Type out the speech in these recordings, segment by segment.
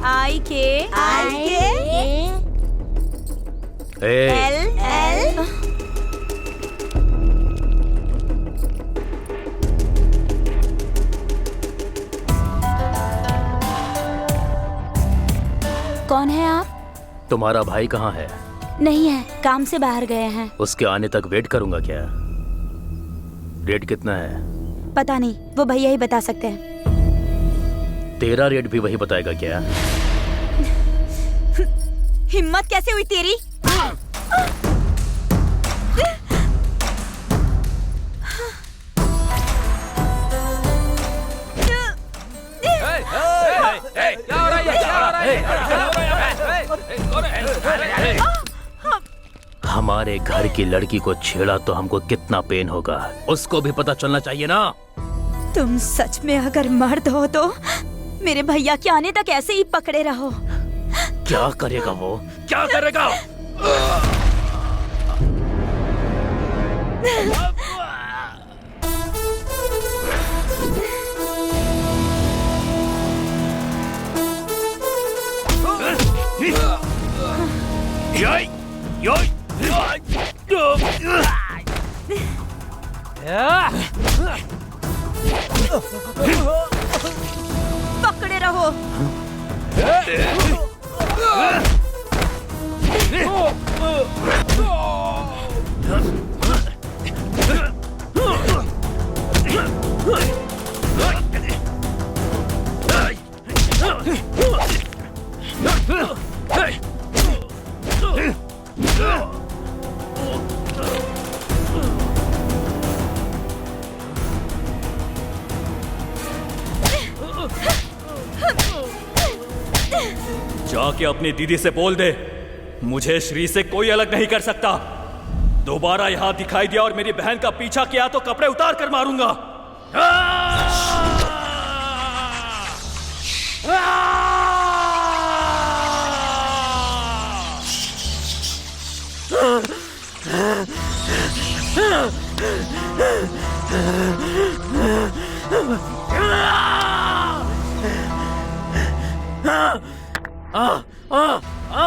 L. कौन है आप? तुम्हारा भाई कहाँ है? नहीं है, काम से बाहर गए हैं। उसके आने तक वेट करूंगा क्या? रेट कितना है? पता नहीं, वो भैया ही बता सकते हैं। तेरा रेट भी वही बताएगा क्या? हिम्मत कैसे हुई तेरी? हमारे घर की लड़की को छेड़ा तो हमको कितना पेन होगा, उसको भी पता चलना चाहिए ना। तुम सच में अगर मर्द हो तो मेरे भैया के आने तक ऐसे ही पकड़े रहो। क्या करेगा वो? क्या करेगा? पकड़े रहो। जाके अपनी दीदी से बोल दे, मुझे श्री से कोई अलग नहीं कर सकता। दोबारा यहां दिखाई दिया और मेरी बहन का पीछा किया तो कपड़े उतार कर मारूंगा।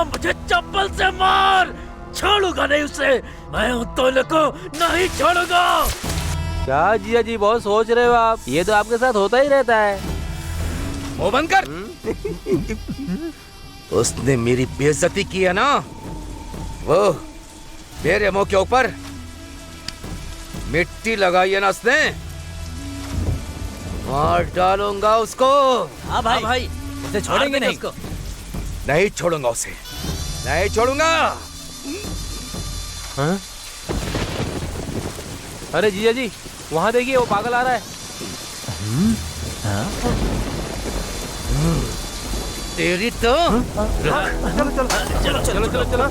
मुझे चप्पल से मार, छोड़ूंगा नहीं उसे। मैं उन दोनों को नहीं छोड़ूंगा। क्या जिया जी बहुत सोच रहे हो आप? ये तो आपके साथ होता ही रहता है। वो बंद कर। उसने मेरी बेइज्जती की है ना, वो मेरे मुंह के ऊपर मिट्टी लगाई है ना उसने, मार डालूंगा उसको। हाँ भाई, उसे छोड़ेंगे नहीं। नहीं छोड़ूंगा उसे, नहीं छोड़ूंगा। हाँ? अरे जीजा जी, वहाँ देखिए वो पागल आ रहा है। तेरी तो चलो।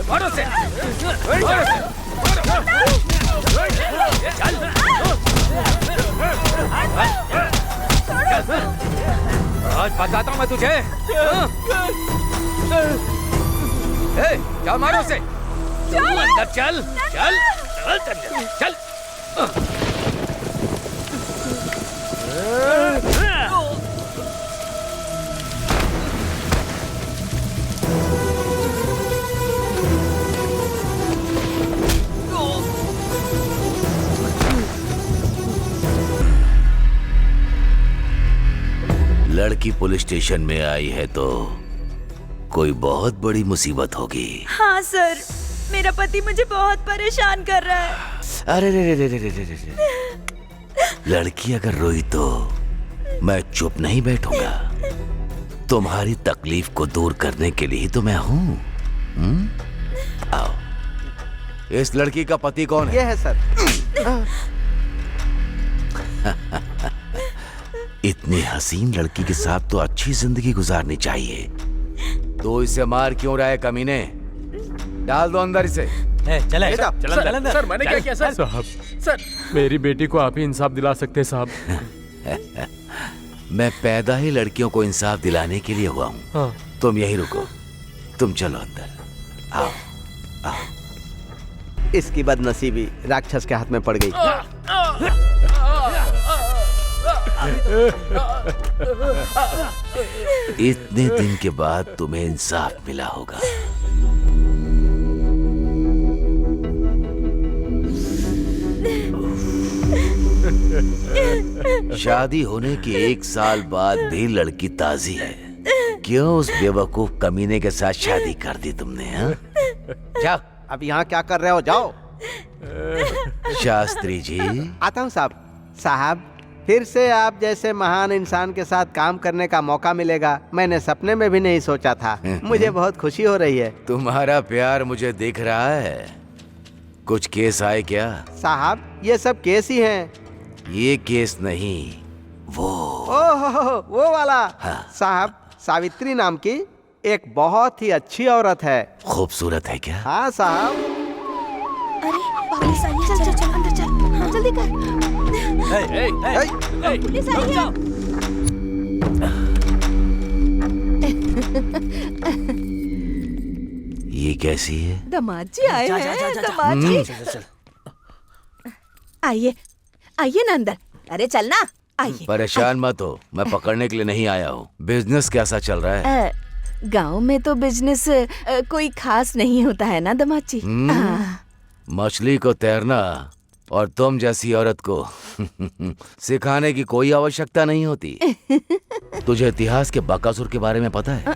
मारो से। आज बताता हूँ मैं तुझे। क्या मारो से? अंदर चल, चल, चल, चल। लड़की पुलिस स्टेशन में आई है तो कोई बहुत बड़ी मुसीबत होगी। हाँ सर, मेरा पति मुझे बहुत परेशान कर रहा है। अरे रे। लड़की अगर रोई तो मैं चुप नहीं बैठूंगा। तुम्हारी तकलीफ को दूर करने के लिए ही तो मैं हूँ। आओ। इस लड़की का पति कौन है? ये है सर। इतनी हसीन लड़की के साथ तो अच्छी जिंदगी गुजारनी चाहिए। तो इसे मार क्यों रहा है कमीने? डाल दो अंदर इसे। चले सर मैंने क्या किया सर? साहब, सर मेरी बेटी को आप ही इंसाफ दिला सकते हैं साहब। मैं पैदा ही लड़कियों को इंसाफ दिलाने के लिए हुआ हूँ। हाँ। तुम यही रुको, तुम चलो अंदर। आओ आओ। इसकी बदनसीबी राक्षस के हाथ में पड़ गई। इतने दिन के बाद तुम्हें इंसाफ मिला होगा। शादी होने के 1 साल बाद भी लड़की ताजी है। क्यों उस बेवकूफ कमीने के साथ शादी कर दी तुमने? हाँ? जाओ, अब यहाँ क्या कर रहे हो? जाओ। शास्त्री जी। आता हूँ साहब। साहब, फिर से आप जैसे महान इंसान के साथ काम करने का मौका मिलेगा, मैंने सपने में भी नहीं सोचा था। मुझे बहुत खुशी हो रही है। तुम्हारा प्यार मुझे दिख रहा है। कुछ केस आए क्या? साहब, ये सब केस ही हैं। ये केस नहीं, वो। ओह, वो वाला। हाँ। साहब, सावित्री नाम की एक बहुत ही अच्छी औरत है। खूबसूरत है क्या? हाँ साहब। अरे पुलिस आई है, चल चल चल अंदर चल, हाँ, जल्दी कर। पुलिस आई है। ये कैसी है? दामाद जी आए हैं, दामाद जी। आइए आइए ना अंदर। अरे चल ना, आइए। परेशान मत हो, मैं पकड़ने के लिए नहीं आया हूँ। बिजनेस कैसा चल रहा है? गांव में तो बिजनेस कोई खास नहीं होता है ना दामाद जी। मछली को तैरना और तुम जैसी औरत को सिखाने की कोई आवश्यकता नहीं होती। तुझे इतिहास के बकासुर के बारे में पता है?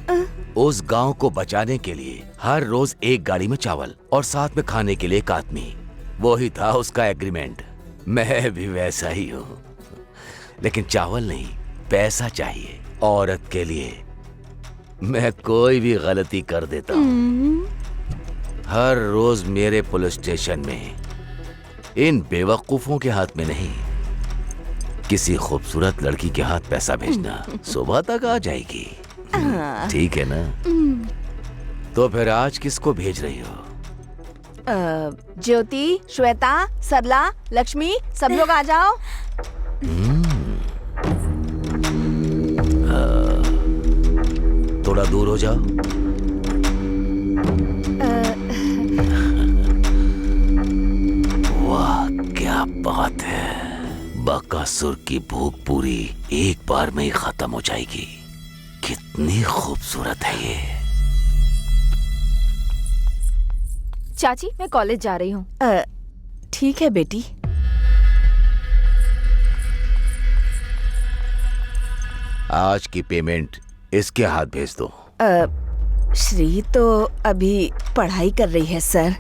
उस गांव को बचाने के लिए हर रोज एक गाड़ी में चावल और साथ में खाने के लिए एक आदमी। वो ही था उसका एग्रीमेंट। मैं भी वैसा ही हूँ, लेकिन चावल नहीं, पैसा चाहिए। औरत के लिए मैं कोई भी गलती कर देता हूँ। हर रोज मेरे पुलिस स्टेशन में इन बेवकूफों के हाथ में नहीं, किसी खूबसूरत लड़की के हाथ पैसा भेजना। सुबह तक आ जाएगी, ठीक है ना? तो फिर आज किसको भेज रही हो? ज्योति, श्वेता, सरला, लक्ष्मी, सब लोग आ जाओ। थोड़ा दूर हो जाओ। वाह, क्या बात है। बकासुर की भूख पूरी एक बार में ही खत्म हो जाएगी। कितनी खूबसूरत है ये। चाची, मैं कॉलेज जा रही हूँ। ठीक है बेटी। आज की पेमेंट इसके हाथ भेज दो। श्री तो अभी पढ़ाई कर रही है सर।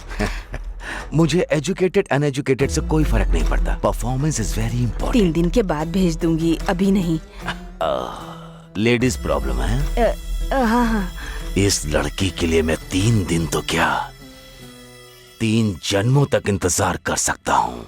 मुझे एजुकेटेड अनएजुकेटेड से कोई फर्क नहीं पड़ता। Performance is very 3 important. दिन के बाद भेज दूंगी, अभी नहीं। लेडीज प्रॉब्लम है। हाँ हाँ। इस लड़की के लिए मैं 3 दिन तो क्या, 3 जन्मों तक इंतजार कर सकता हूँ।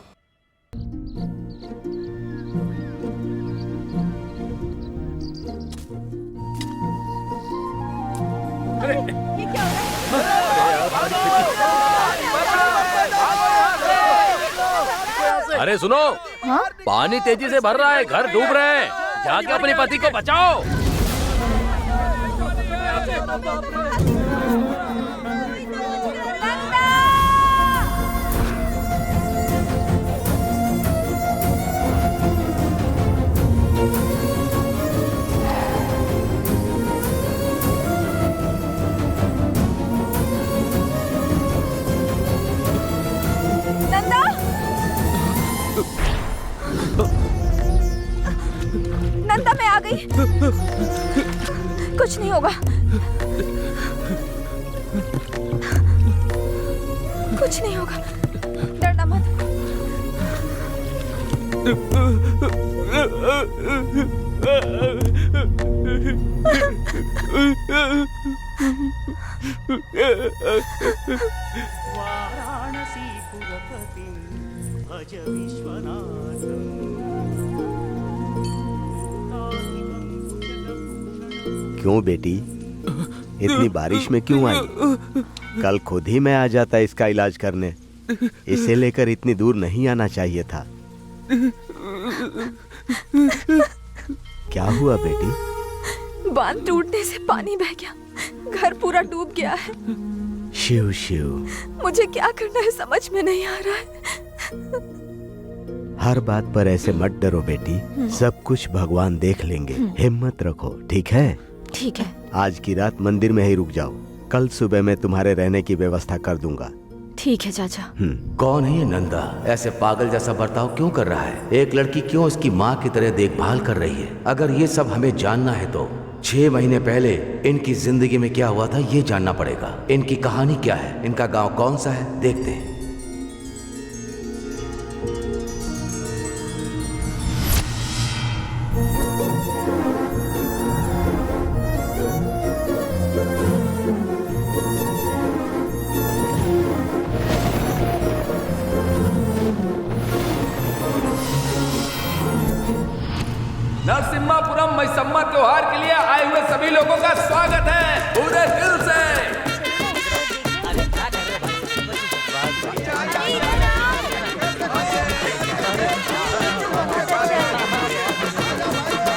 अरे सुनो, पानी तेजी से भर रहा है, घर डूब रहे हैं। जाके अपने पति को बचाओ। नंदा, मैं आ गई। कुछ नहीं होगा, कुछ नहीं होगा, डरना मत। क्यों बेटी, इतनी बारिश में क्यों आई? कल खुद ही मैं आ जाता इसका इलाज करने। इसे लेकर इतनी दूर नहीं आना चाहिए था। क्या हुआ बेटी? बांध टूटने से पानी बह गया, घर पूरा डूब गया है। शिव शिव। मुझे क्या करना है समझ में नहीं आ रहा है। हर बात पर ऐसे मत डरो बेटी, सब कुछ भगवान देख लेंगे। हिम्मत रखो, ठीक है? ठीक है। आज की रात मंदिर में ही रुक जाओ, कल सुबह मैं तुम्हारे रहने की व्यवस्था कर दूंगा। ठीक है चाचा। कौन है ये नंदा? ऐसे पागल जैसा बर्ताव क्यों कर रहा है? एक लड़की क्यों उसकी माँ की तरह देखभाल कर रही है? अगर ये सब हमें जानना है तो 6 महीने पहले इनकी जिंदगी में क्या हुआ था ये जानना पड़ेगा। इनकी कहानी क्या है, इनका गांव कौन सा है, देखते हैं। नरसिम्हापुरम मैसम्मा त्योहार के लिए आए हुए सभी लोगों का स्वागत है पूरे दिल से।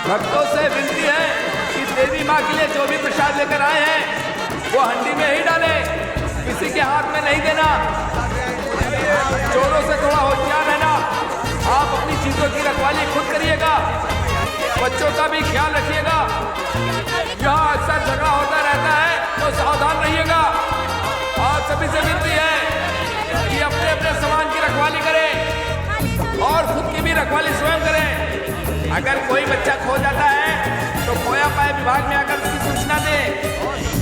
भक्तों से विनती है कि देवी माँ के लिए जो भी प्रसाद लेकर आए हैं वो हंडी में ही डाले, किसी के हाथ में नहीं देना। चोरों से थोड़ा होशियार रहना। आप अपनी चीजों की रखवाली खुद करिएगा, बच्चों का भी ख्याल रखिएगा। यहाँ अक्सर झगड़ा होता रहता है तो सावधान रहिएगा। आप सभी से विनती है कि अपने अपने सामान की रखवाली करें और खुद की भी रखवाली स्वयं करें। अगर कोई बच्चा खो जाता है तो खोया पाए विभाग में आकर उसकी सूचना दें।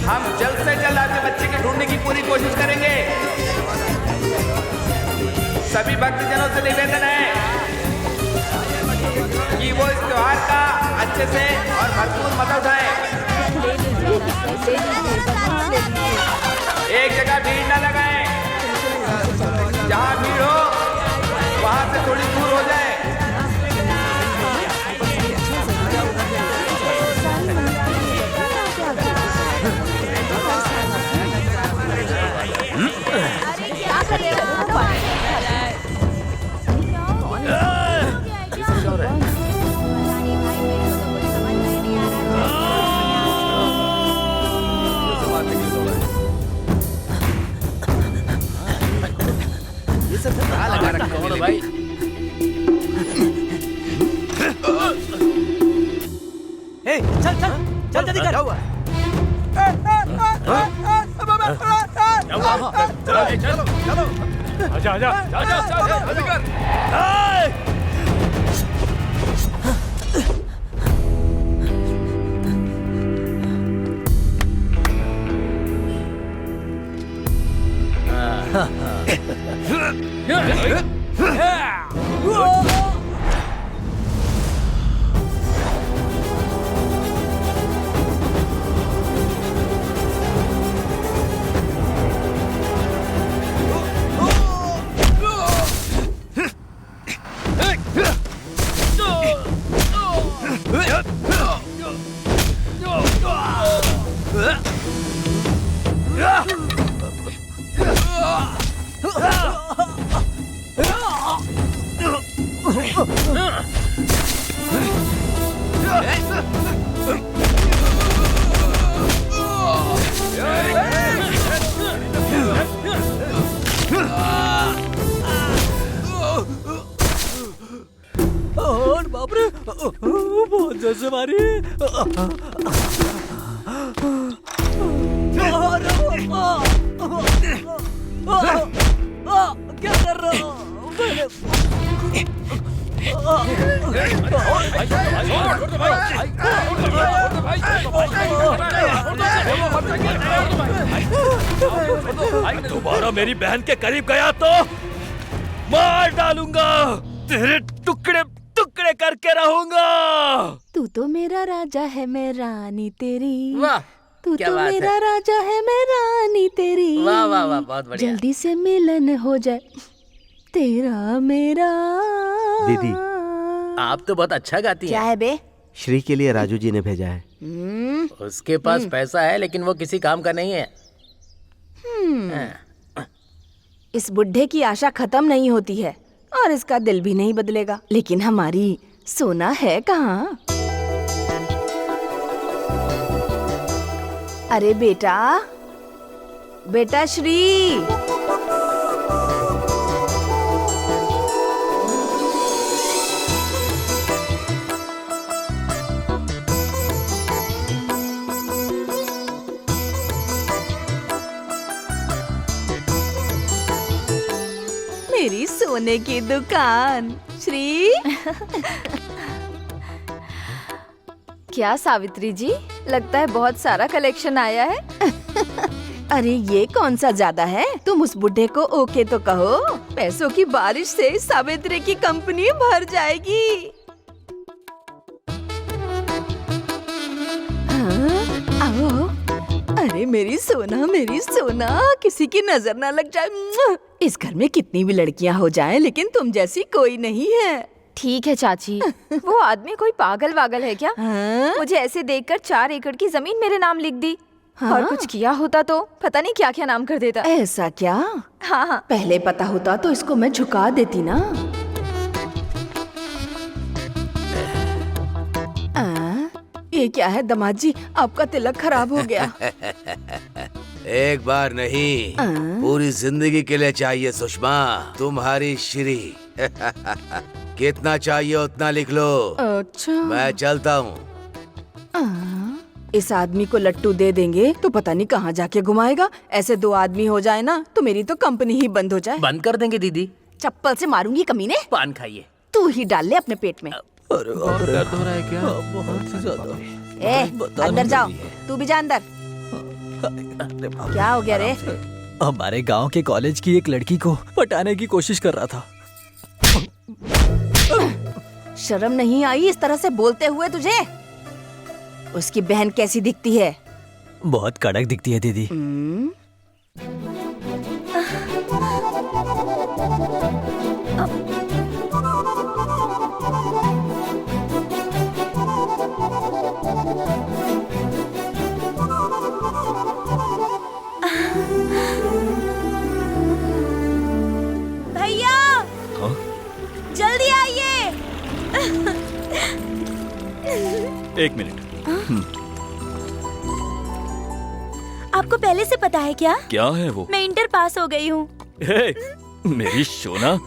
हम जल्द से जल्द आपके बच्चे के ढूंढने की पूरी कोशिश करेंगे। सभी भक्तजनों से निवेदन है कि वो इस त्योहार का अच्छे से और भरपूर मजा उठाएं। एक जगह भीड़ न लगाएं, जहाँ भीड़ हो वहाँ से थोड़ी दूर हो जाए। भाई चल चल चल जल्दी कर। चलो आजा आजा आजा जल्दी कर। और बाप रे बहुत जोर से मारी। क्या कर रहा हूँ? दोबारा मेरी बहन के करीब गया तो मार डालूंगा, तेरे टुकड़े टुकड़े करके रहूंगा। तू तो मेरा राजा है, मैं रानी तेरी। वाह, तू क्या तो बात मेरा है। राजा है, मैं रानी तेरी। वाह वाह वाह, बहुत बढ़िया। जल्दी से मिलन हो जाए तेरा मेरा। दीदी आप तो बहुत अच्छा गाती क्या हैं। है बे? श्री के लिए राजू जी ने भेजा है। उसके पास पैसा है लेकिन वो किसी काम का नहीं है। इस बुढ़े की आशा खत्म नहीं होती है और इसका दिल भी नहीं बदलेगा। लेकिन हमारी सोना है कहाँ? अरे बेटा, बेटा श्री, मेरी सोने की दुकान श्री। क्या सावित्री जी, लगता है बहुत सारा कलेक्शन आया है। अरे ये कौन सा ज्यादा है? तुम उस बुढ़े को ओके तो कहो, पैसों की बारिश से सावित्री की कंपनी भर जाएगी। आओ। अरे मेरी सोना, किसी की नजर ना लग जाए। इस घर में कितनी भी लड़कियां हो जाएं, लेकिन तुम जैसी कोई नहीं है। ठीक है चाची, वो आदमी कोई पागल वागल है क्या? हाँ? मुझे ऐसे देखकर 4 एकड़ की जमीन मेरे नाम लिख दी। हाँ? और कुछ किया होता तो पता नहीं क्या क्या नाम कर देता। ऐसा क्या? हाँ। पहले पता होता तो इसको मैं झुका देती ना। ये क्या है दामाद जी, आपका तिलक खराब हो गया। एक बार नहीं, पूरी जिंदगी के लिए चाहिए सुषमा, तुम्हारी श्री। कितना चाहिए उतना लिख लो। अच्छा। मैं चलता हूँ। इस आदमी को लट्टू दे देंगे तो पता नहीं कहाँ जाके घुमाएगा। ऐसे 2 आदमी हो जाए ना तो मेरी तो कंपनी ही बंद हो जाए। बंद कर देंगे दीदी। चप्पल से मारूंगी कमीने। पान खाइए। तू ही डाल ले अपने पेट में। अरे दर्द हो रहा है क्या? बहुत ही ज्यादा। अंदर जाओ, तू भी जा अंदर। क्या हो गया रे? हमारे गांव के कॉलेज की एक लड़की को पटाने की कोशिश कर रहा था। शर्म नहीं आई इस तरह से बोलते हुए तुझे? उसकी बहन कैसी दिखती है? बहुत कड़क दिखती है दीदी। भैया, जल्दी आइए। 1 मिनट। आपको पहले से पता है क्या? क्या है वो? मैं इंटर पास हो गई हूँ। मेरी सोना,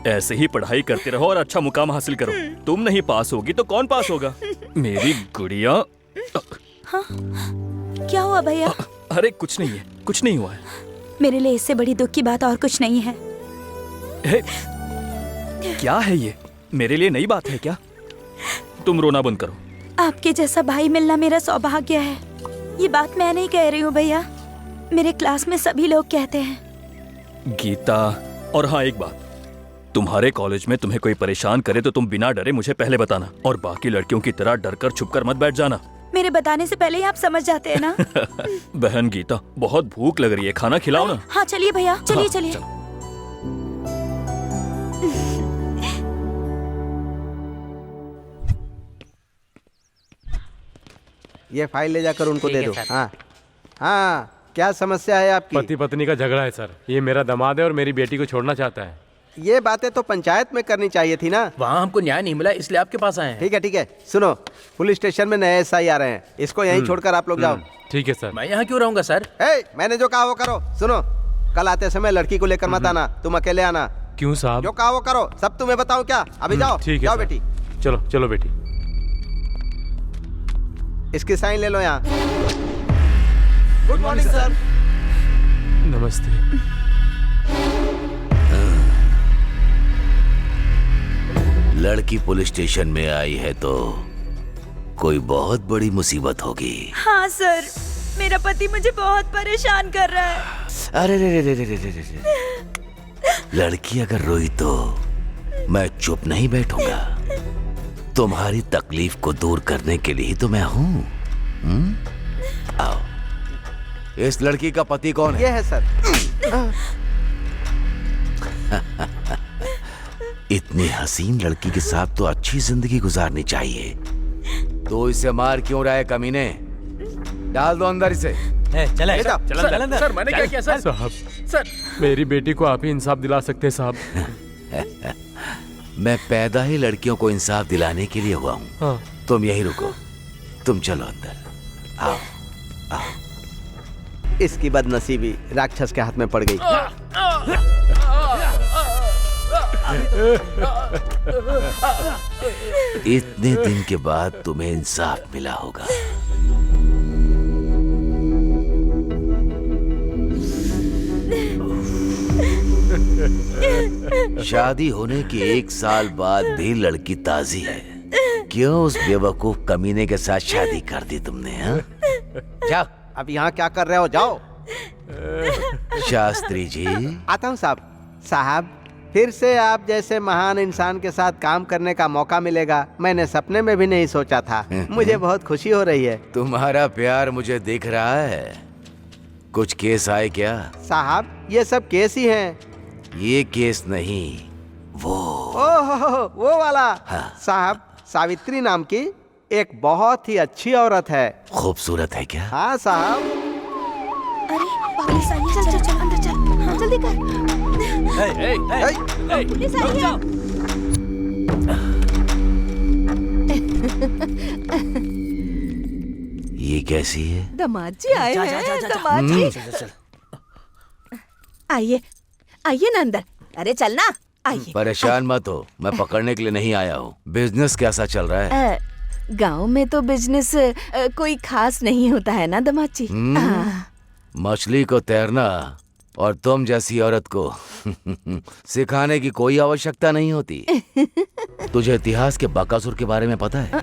ऐसे ही पढ़ाई करते रहो और अच्छा मुकाम हासिल करो। तुम नहीं पास होगी तो कौन पास होगा? मेरी गुड़िया। हाँ? क्या हुआ भैया? अरे कुछ नहीं है, कुछ नहीं हुआ है। मेरे लिए इससे बड़ी दुख की बात और कुछ नहीं है। क्या है ये? मेरे लिए नई बात है क्या? तुम रोना बंद करो। आपके जैसा भाई मिलना मेरा सौभाग्य है। ये बात मैं नहीं कह रही हूँ भैया, मेरे क्लास में सभी लोग कहते हैं। गीता, और हाँ एक बात, तुम्हारे कॉलेज में तुम्हें कोई परेशान करे तो तुम बिना डरे मुझे पहले बताना, और बाकी लड़कियों की तरह डरकर छुपकर मत बैठ जाना। मेरे बताने से पहले ही आप समझ जाते हैं ना। बहन गीता, बहुत भूख लग रही है, खाना खिलाओ ना। हाँ चलिए भैया, चलिए हाँ, चलिए। ये फाइल ले जाकर उनको दे दो। हाँ हाँ, क्या समस्या है आपकी? पति पत्नी का झगड़ा है सर। ये मेरा दामाद है और मेरी बेटी को छोड़ना चाहता है। ये बातें तो पंचायत में करनी चाहिए थी ना। वहाँ हमको न्याय नहीं मिला इसलिए आपके पास आए हैं। ठीक है, सुनो, पुलिस स्टेशन में नए एसआई आ रहे हैं, इसको यहीं छोड़कर आप लोग जाओ। ठीक है सर। मैं यहाँ क्यों रहूँगा सर? मैंने जो कहा वो करो। सुनो, कल आते समय लड़की को लेकर मत आना, तुम अकेले आना। क्यों साहब? जो कहा वो करो। सब तुम्हें बताऊं क्या? अभी जाओ। ठीक है जाओ सर। बेटी। चलो चलो बेटी। इसकी साइन ले लो यहाँ। Good morning sir. नमस्ते। लड़की पुलिस स्टेशन में आई है तो कोई बहुत बड़ी मुसीबत होगी। हाँ सर, मेरा पति मुझे बहुत परेशान कर रहा है। अरे रे रे रे रे रे रे। लड़की अगर रोई तो मैं चुप नहीं बैठूंगा। तुम्हारी तकलीफ को दूर करने के लिए ही तो मैं हूँ। आओ। इस लड़की का पति कौन है? ये है सर। इतनी हसीन लड़की के साथ तो अच्छी जिंदगी गुजारनी चाहिए। तो इसे मार क्यों रहा है कमीने? डाल दो अंदर इसे। चले बेटा, चल अंदर। सर मैंने क्या किया सर? साहब सर मेरी बेटी को आप ही इंसाफ दिला सकते हैं साहब। मैं पैदा ही लड़कियों को इंसाफ दिलाने के लिए हुआ हूँ। हाँ। तुम यही रुको, तुम चलो अंदर। आओ आओ। इसकी बदनसीबी राक्षस के हाथ में पड़ गई। इतने दिन के बाद तुम्हें इंसाफ मिला होगा। शादी होने के 1 साल बाद भी लड़की ताजी है। क्यों उस बेवकूफ कमीने के साथ शादी कर दी तुमने? हाँ? जाओ, अब यहाँ क्या कर रहे हो? जाओ। शास्त्री जी। आता हूँ साहब। साहब, फिर से आप जैसे महान इंसान के साथ काम करने का मौका मिलेगा, मैंने सपने में भी नहीं सोचा था। मुझे बहुत खुशी हो रही है। तुम्हारा प्यार मुझे दिख रहा है। कुछ केस आए क्या? साहब, ये सब केस ही हैं। ये केस नहीं, वो। ओह, वो वाला। हाँ। साहब, सावित्री नाम की एक बहुत ही अच्छी औरत है। खूबसूरत है क्या? हाँ साहब। अरे पुलिस आई है। चल चल चल अंदर चल। हाँ, जल्दी कर। पुलिस आई है। ये कैसी है? दामाद जी आए हैं। दामाद जी आइए, आइए ना अंदर। अरे चलना, आइए। परेशान मत हो, मैं पकड़ने के लिए नहीं आया हूँ। बिजनेस कैसा चल रहा है? गांव में तो बिजनेस कोई खास नहीं होता है ना दामाद जी। मछली को तैरना और तुम जैसी औरत को सिखाने की कोई आवश्यकता नहीं होती। तुझे इतिहास के बकासुर के बारे में पता है?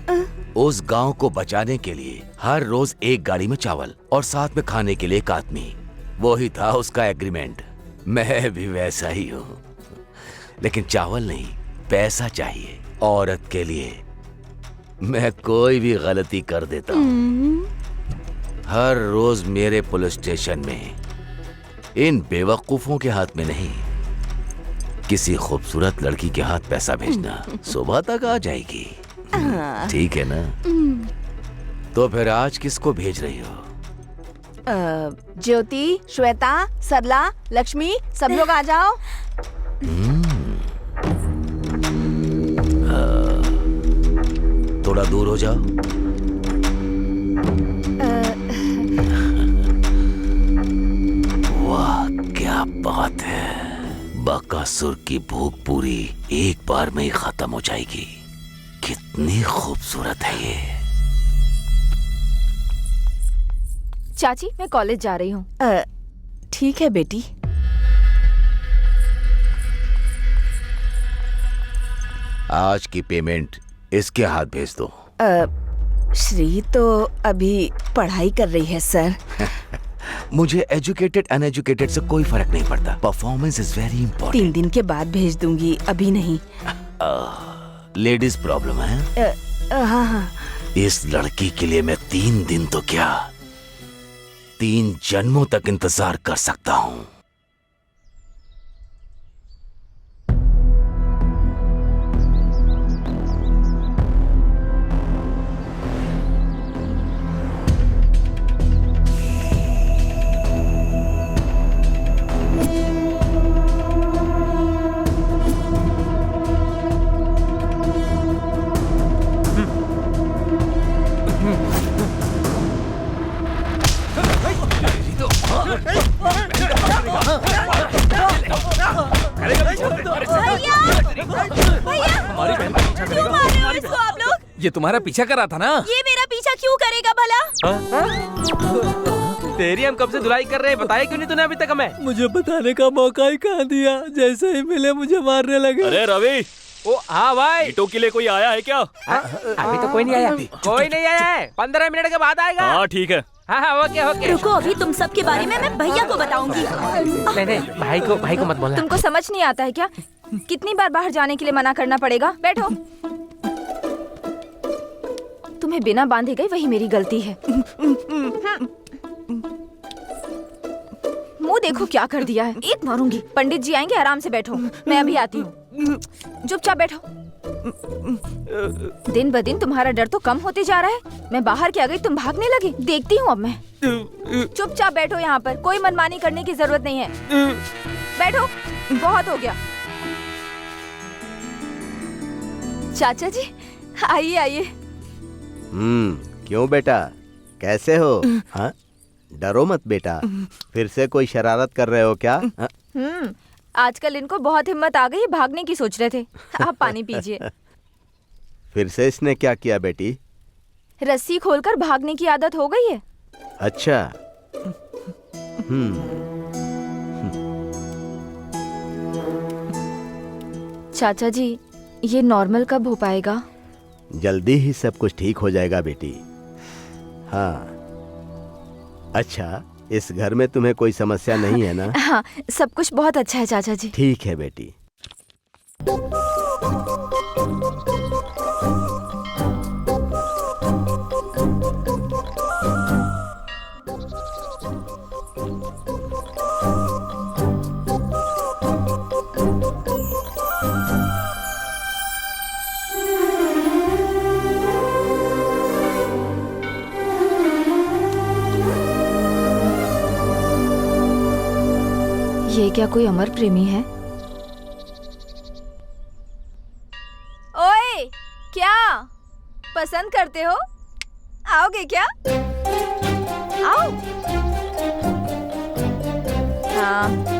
उस गांव को बचाने के लिए हर रोज एक गाड़ी में चावल और साथ में खाने के लिए एक आदमी। वो ही था उसका एग्रीमेंट। मैं भी वैसा ही हूँ, लेकिन चावल नहीं, पैसा चाहिए। औरत के लिए मैं कोई भी गलती कर देता हूँ। हर रोज मेरे पुलिस स्टेशन में इन बेवकूफों के हाथ में नहीं, किसी खूबसूरत लड़की के हाथ पैसा भेजना। सुबह तक आ जाएगी, ठीक है ना? तो फिर आज किसको भेज रही हो? ज्योति, श्वेता, सरला, लक्ष्मी, सब लोग आ जाओ। थोड़ा दूर हो जाओ। वाह क्या बात है! बकासुर की भूख पूरी एक बार में ही खत्म हो जाएगी। कितनी खूबसूरत है ये। चाची, मैं कॉलेज जा रही हूँ। ठीक है बेटी। आज की पेमेंट इसके हाथ भेज दो। श्री तो अभी पढ़ाई कर रही है सर। मुझे एजुकेटेड अनएजुकेटेड से कोई फर्क नहीं पड़ता। Performance is very important. 3 दिन के बाद भेज दूंगी, अभी नहीं। लेडीज प्रॉब्लम है? हाँ हाँ। इस लड़की के लिए मैं 3 दिन तो क्या 3 जन्मों तक इंतजार कर सकता हूँ। ये तुम्हारा पीछा कर रहा था ना? ये मेरा पीछा क्यों करेगा भला? तेरी हम कब से धुलाई कर रहे हैं, बताया क्यों नहीं तूने अभी तक हमें? मुझे बताने का मौका ही कहाँ दिया। जैसे ही मिले मुझे मारने लगे। अरे रवि, ओ हाँ भाई, ईटों के लिए कोई आया है क्या? अभी तो कोई नहीं आया। कोई नहीं आया है, 15 मिनट के बाद आएगा। हाँ ठीक है। हाँ ओके ओके। रुको, अभी तुम सब के बारे में मैं भैया को बताऊंगी। नहीं भाई को मत बोलना। तुमको समझ नहीं आता है क्या? कितनी बार बाहर जाने के लिए मना करना पड़ेगा? बैठो। तुम्हें बिना बांधे गई वही मेरी गलती है। मुंह देखो क्या कर दिया है। एक मारूंगी। पंडित जी आएंगे, आराम से बैठो। मैं अभी आती हूँ। चुपचाप बैठो। दिन ब दिन तुम्हारा डर तो कम होते जा रहा है। मैं बाहर क्या गई, तुम भागने लगे। देखती हूँ अब मैं। चुपचाप बैठो यहाँ पर, कोई मनमानी करने की जरूरत नहीं है। बैठो, बहुत हो गया। चाचा जी आइए आइए। क्यों बेटा, कैसे हो? हाँ, डरो मत बेटा। फिर से कोई शरारत कर रहे हो क्या? आजकल इनको बहुत हिम्मत आ गई, भागने की सोच रहे थे। आप पानी पीजिए। फिर से इसने क्या किया बेटी? रस्सी खोलकर भागने की आदत हो गई है। अच्छा। चाचा जी ये नॉर्मल कब हो पाएगा? जल्दी ही सब कुछ ठीक हो जाएगा बेटी। हाँ, अच्छा, इस घर में तुम्हें कोई समस्या नहीं है ना? हाँ, सब कुछ बहुत अच्छा है चाचा जी। ठीक है बेटी। ये क्या कोई अमर प्रेमी है? ओए, क्या पसंद करते हो? आओगे क्या? आओ। हाँ।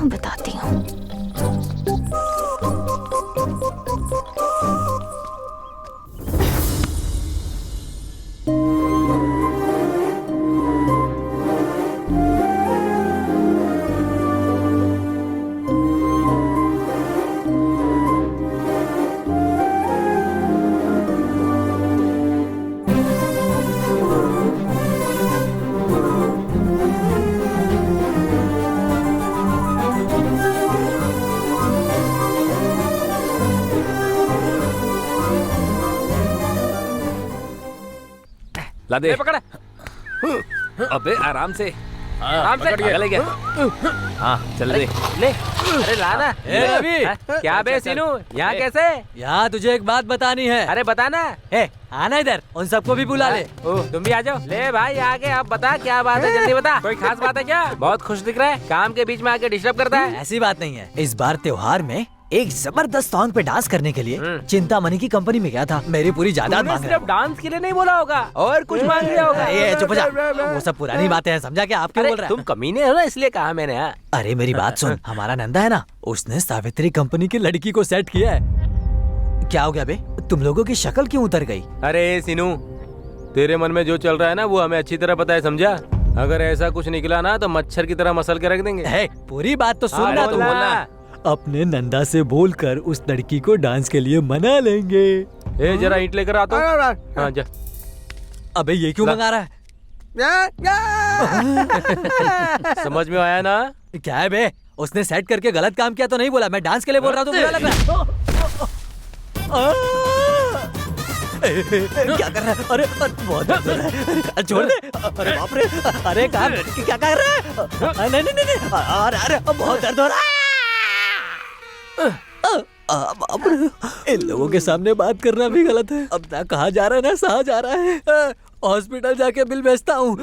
बताती हूँ। ला दे। पकड़ा। अबे आराम से, आराम से ले गया। हाँ चल दे ले। अरे लाना। अभी क्या बे सीनू, यहाँ कैसे? यहाँ तुझे एक बात बतानी है। अरे बताना। आना इधर, उन सबको भी बुला ले। तुम भी आ जाओ। ले भाई आगे, अब बता क्या बात है, जल्दी बता। कोई खास बात है क्या? बहुत खुश दिख रहा है, काम के बीच में आके डिस्टर्ब करता है। ऐसी बात नहीं है। इस बार त्योहार में एक जबरदस्त सॉन्ग पे डांस करने के लिए चिंतामणि की कंपनी में गया था। मेरी पूरी जायदाद मांग रहा है। सिर्फ डांस के लिए नहीं बोला होगा, और कुछ मांग लिया होगा। ये चुप हो जा, वो सब पुरानी बातें हैं, समझा क्या? आप क्यों बोल रहे हैं? तुम कमीने हो ना, इसलिए कहा मैंने। अरे मेरी बात सुन, हमारा नंदा है ना, उसने सावित्री कंपनी की लड़की को सेट किया है। क्या हो गया बे, तुम लोगों की शक्ल क्यों उतर गई? अरे सीनू, तेरे मन में जो चल रहा है ना वो हमें अच्छी तरह पता है, समझा? अगर ऐसा कुछ निकला ना तो मच्छर की तरह मसल के रख देंगे। पूरी बात तो सुनना। तुम बोलना अपने नंदा से बोलकर उस लड़की को डांस के लिए मना लेंगे। जरा ईंट लेकर आता हूँ। हाँ जा। अबे ये क्यों मंगा रहा है? समझ में आया ना? क्या है बे, उसने सेट करके गलत काम किया तो नहीं बोला, मैं डांस के लिए बोल रहा हूँ तो बुरा लग रहा है। क्या कर रहा है? अरे बहुत दर्द हो रहा है, छोड़ दे। अरे बाप रे, अरे क्या कर रहा है? नहीं नहीं नहीं, अरे बहुत दर्द हो रहा है। इन लोगों के सामने बात करना भी गलत है। अब ना कहा जा रहा है ना सहा जा रहा है। हॉस्पिटल जाके बिल भेजता हूँ।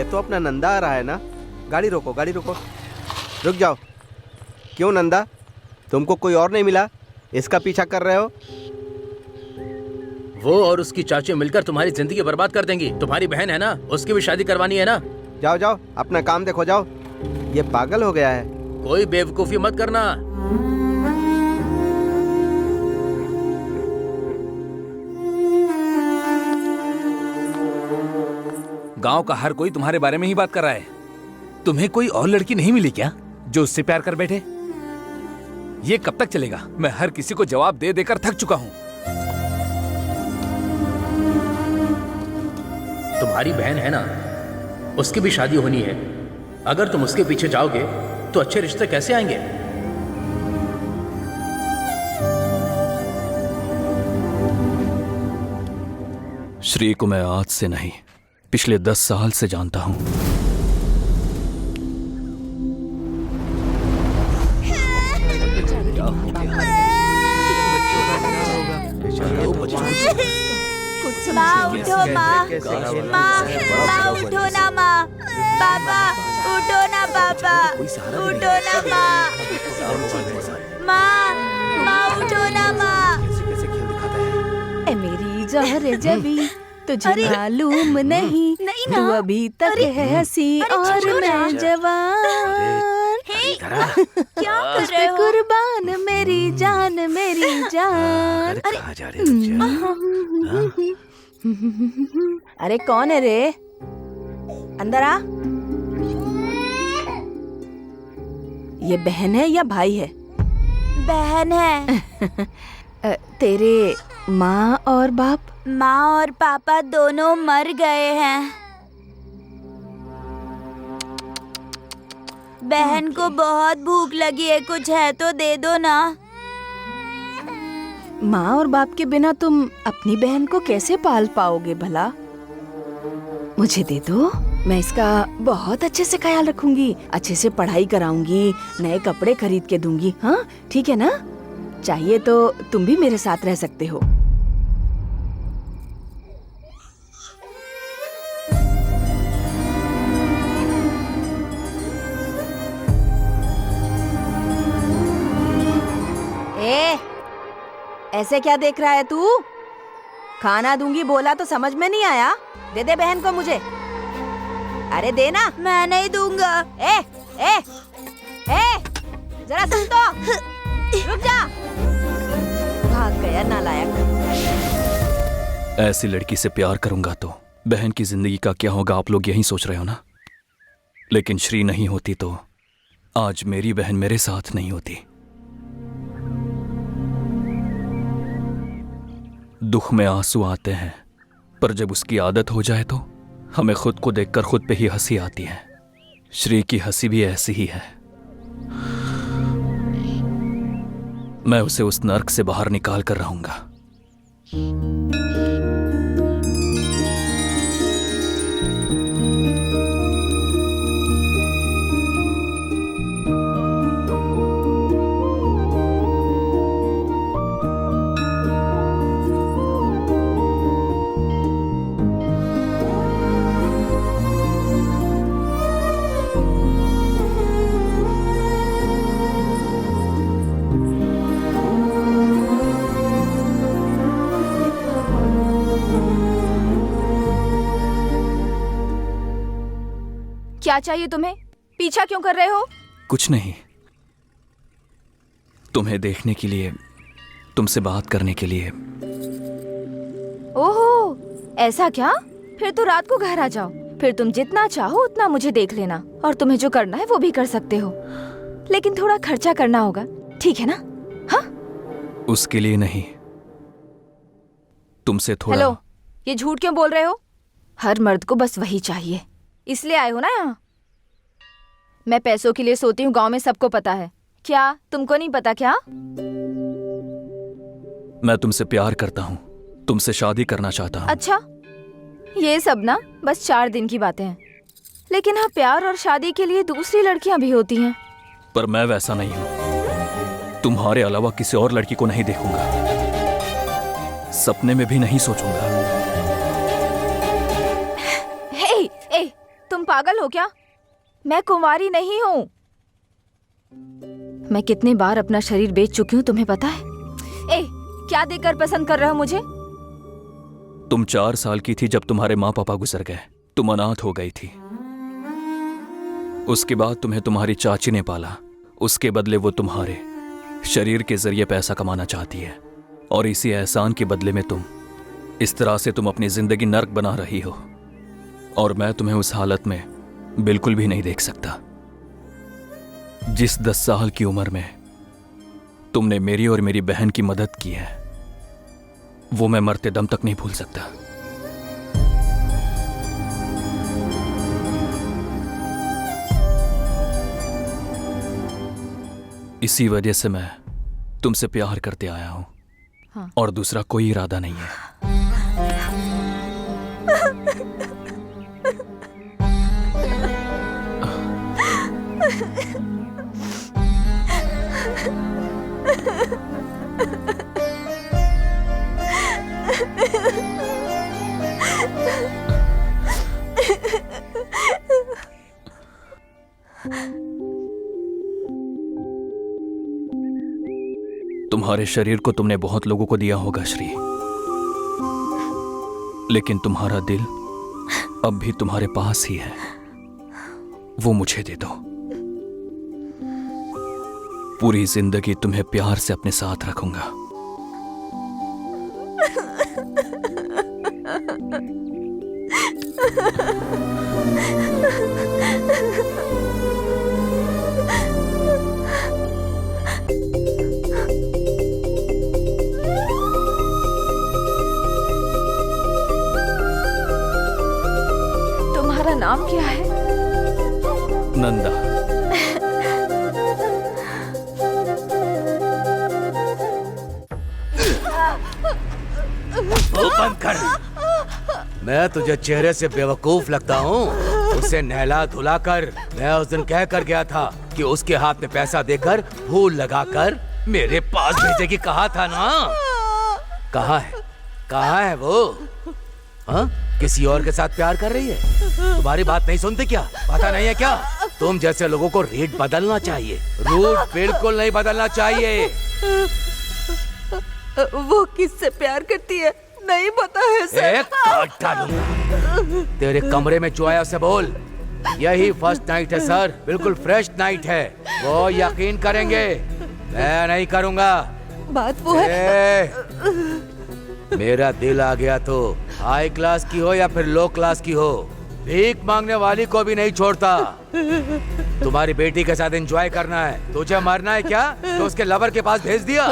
तो अपना नंदा आ रहा है ना। गाड़ी रोको, गाड़ी रोको, रुक जाओ। क्यों नंदा, तुमको कोई और नहीं मिला? इसका पीछा कर रहे हो? वो और उसकी चाची मिलकर तुम्हारी जिंदगी बर्बाद कर देंगी। तुम्हारी बहन है ना, उसकी भी शादी करवानी है ना। जाओ जाओ, अपना काम देखो, जाओ। ये पागल हो गया है। कोई बेवकूफी मत करना। गांव का हर कोई तुम्हारे बारे में ही बात कर रहा है। तुम्हें कोई और लड़की नहीं मिली क्या जो उससे प्यार कर बैठे? ये कब तक चलेगा? मैं हर किसी को जवाब दे देकर थक चुका हूं। तुम्हारी बहन है ना, उसकी भी शादी होनी है। अगर तुम उसके पीछे जाओगे तो अच्छे रिश्ते कैसे आएंगे? श्री को मैं आज से नहीं, पिछले 10 साल से जानता हूं। माँ उठो, माँ उठो ना, माँ। पापा उठो ना, पापा उठो ना, माँ उठो ना, माँ। ए मेरी जहर जबी तुझे मालूम नहीं ना। तू अभी तक है हंसी और मैं जवान। क्या कर रहे हो? कुर्बान मेरी जान, मेरी जान। अरे कौन है रे? अंदर आ। ये बहन है या भाई है? बहन है। तेरे माँ और बाप? माँ और पापा दोनों मर गए हैं। बहन को बहुत भूख लगी है, कुछ है तो दे दो ना। माँ और बाप के बिना तुम अपनी बहन को कैसे पाल पाओगे भला? मुझे दे दो, मैं इसका बहुत अच्छे से ख्याल रखूंगी, अच्छे से पढ़ाई कराऊंगी, नए कपड़े खरीद के दूंगी। हाँ ठीक है ना? चाहिए तो तुम भी मेरे साथ रह सकते हो। ऐसे क्या देख रहा है तू? खाना दूंगी बोला तो समझ में नहीं आया? दे दे बहन को मुझे। अरे दे ना। मैं नहीं दूंगा। ए, ए, ए, जरा सुन तो। रुक जा। भाग गया नालायक। ऐसी लड़की से प्यार करूंगा तो बहन की जिंदगी का क्या होगा, आप लोग यही सोच रहे हो ना? लेकिन श्री नहीं होती तो आज मेरी बहन मेरे साथ नहीं होती। दुख में आंसू आते हैं, पर जब उसकी आदत हो जाए तो हमें खुद को देखकर खुद पे ही हंसी आती है। श्री की हंसी भी ऐसी ही है। मैं उसे उस नर्क से बाहर निकाल कर रहूंगा। क्या चाहिए तुम्हें? पीछा क्यों कर रहे हो? कुछ नहीं, तुम्हें देखने के लिए, तुमसे बात करने के लिए। ओहो, ऐसा क्या? फिर तो रात को घर आ जाओ, फिर तुम जितना चाहो उतना मुझे देख लेना, और तुम्हें जो करना है वो भी कर सकते हो, लेकिन थोड़ा खर्चा करना होगा, ठीक है ना? हाँ? उसके लिए नहीं, तुमसे थोड़ा। हेलो, ये झूठ क्यों बोल रहे हो? हर मर्द को बस वही चाहिए, इसलिए आए हो ना यहाँ? मैं पैसों के लिए सोती हूँ, गांव में सबको पता है। क्या तुमको नहीं पता क्या? मैं तुमसे प्यार करता हूँ, तुमसे शादी करना चाहता हूँ। अच्छा, ये सब ना बस 4 दिन की बातें हैं, लेकिन हाँ, प्यार और शादी के लिए दूसरी लड़कियां भी होती हैं। पर मैं वैसा नहीं हूँ। तुम्हारे अलावा किसी और लड़की को नहीं देखूंगा, सपने में भी नहीं सोचूंगा। ए, तुम पागल हो क्या? मैं कुंवारी नहीं हूँ। मैं कितनी बार अपना शरीर बेच चुकी हूँ, तुम्हें पता है? क्या देकर पसंद कर रहे हो मुझे? तुम 4 साल की थी जब तुम्हारे माँ पापा गुजर गए। तुम अनाथ हो गई थी। उसके बाद तुम्हें तुम्हारी चाची ने पाला। उसके बदले वो तुम्हारे शरीर के जरिए पैसा कमाना चाहती है, और इसी एहसान के बदले में इस तरह से तुम अपनी जिंदगी नर्क बना रही हो। और मैं तुम्हें उस हालत में बिल्कुल भी नहीं देख सकता। जिस 10 साल की उम्र में तुमने मेरी और मेरी बहन की मदद की है, वो मैं मरते दम तक नहीं भूल सकता। इसी वजह से मैं तुमसे प्यार करते आया हूं। हाँ। और दूसरा कोई इरादा नहीं है। तुम्हारे शरीर को तुमने बहुत लोगों को दिया होगा श्री, लेकिन तुम्हारा दिल अब भी तुम्हारे पास ही है। वो मुझे दे दो। पूरी जिंदगी तुम्हें प्यार से अपने साथ रखूंगा। तुम्हारा नाम क्या है? नंदा। वो बंद कर। मैं तुझे चेहरे से बेवकूफ लगता हूँ? उसे नहला धुला कर मैं उस दिन कह कर गया था कि उसके हाथ में पैसा देकर फूल लगाकर मेरे पास भेजेगी। कहा था ना? कहाँ है? कहाँ है वो? हाँ? किसी और के साथ प्यार कर रही है? तुम्हारी बात नहीं सुनती क्या? पता नहीं है क्या? तुम जैसे लोगों को रेट बदलना चाहिए, रूट बिल्कुल नहीं बदलना चाहिए। वो किससे प्यार करती है नहीं पता है सर। एक काट डालूंगा। तेरे कमरे में जो आया उसे बोल, यही फर्स्ट नाइट है सर, बिल्कुल फ्रेश नाइट है। वो यकीन करेंगे, मैं नहीं करूंगा। बात वो है। मेरा दिल आ गया तो हाई क्लास की हो या फिर लो क्लास की हो, भीख मांगने वाली को भी नहीं छोड़ता। तुम्हारी बेटी के साथ एंजॉय करना है, तुझे मरना है क्या तो उसके लवर के पास भेज दिया।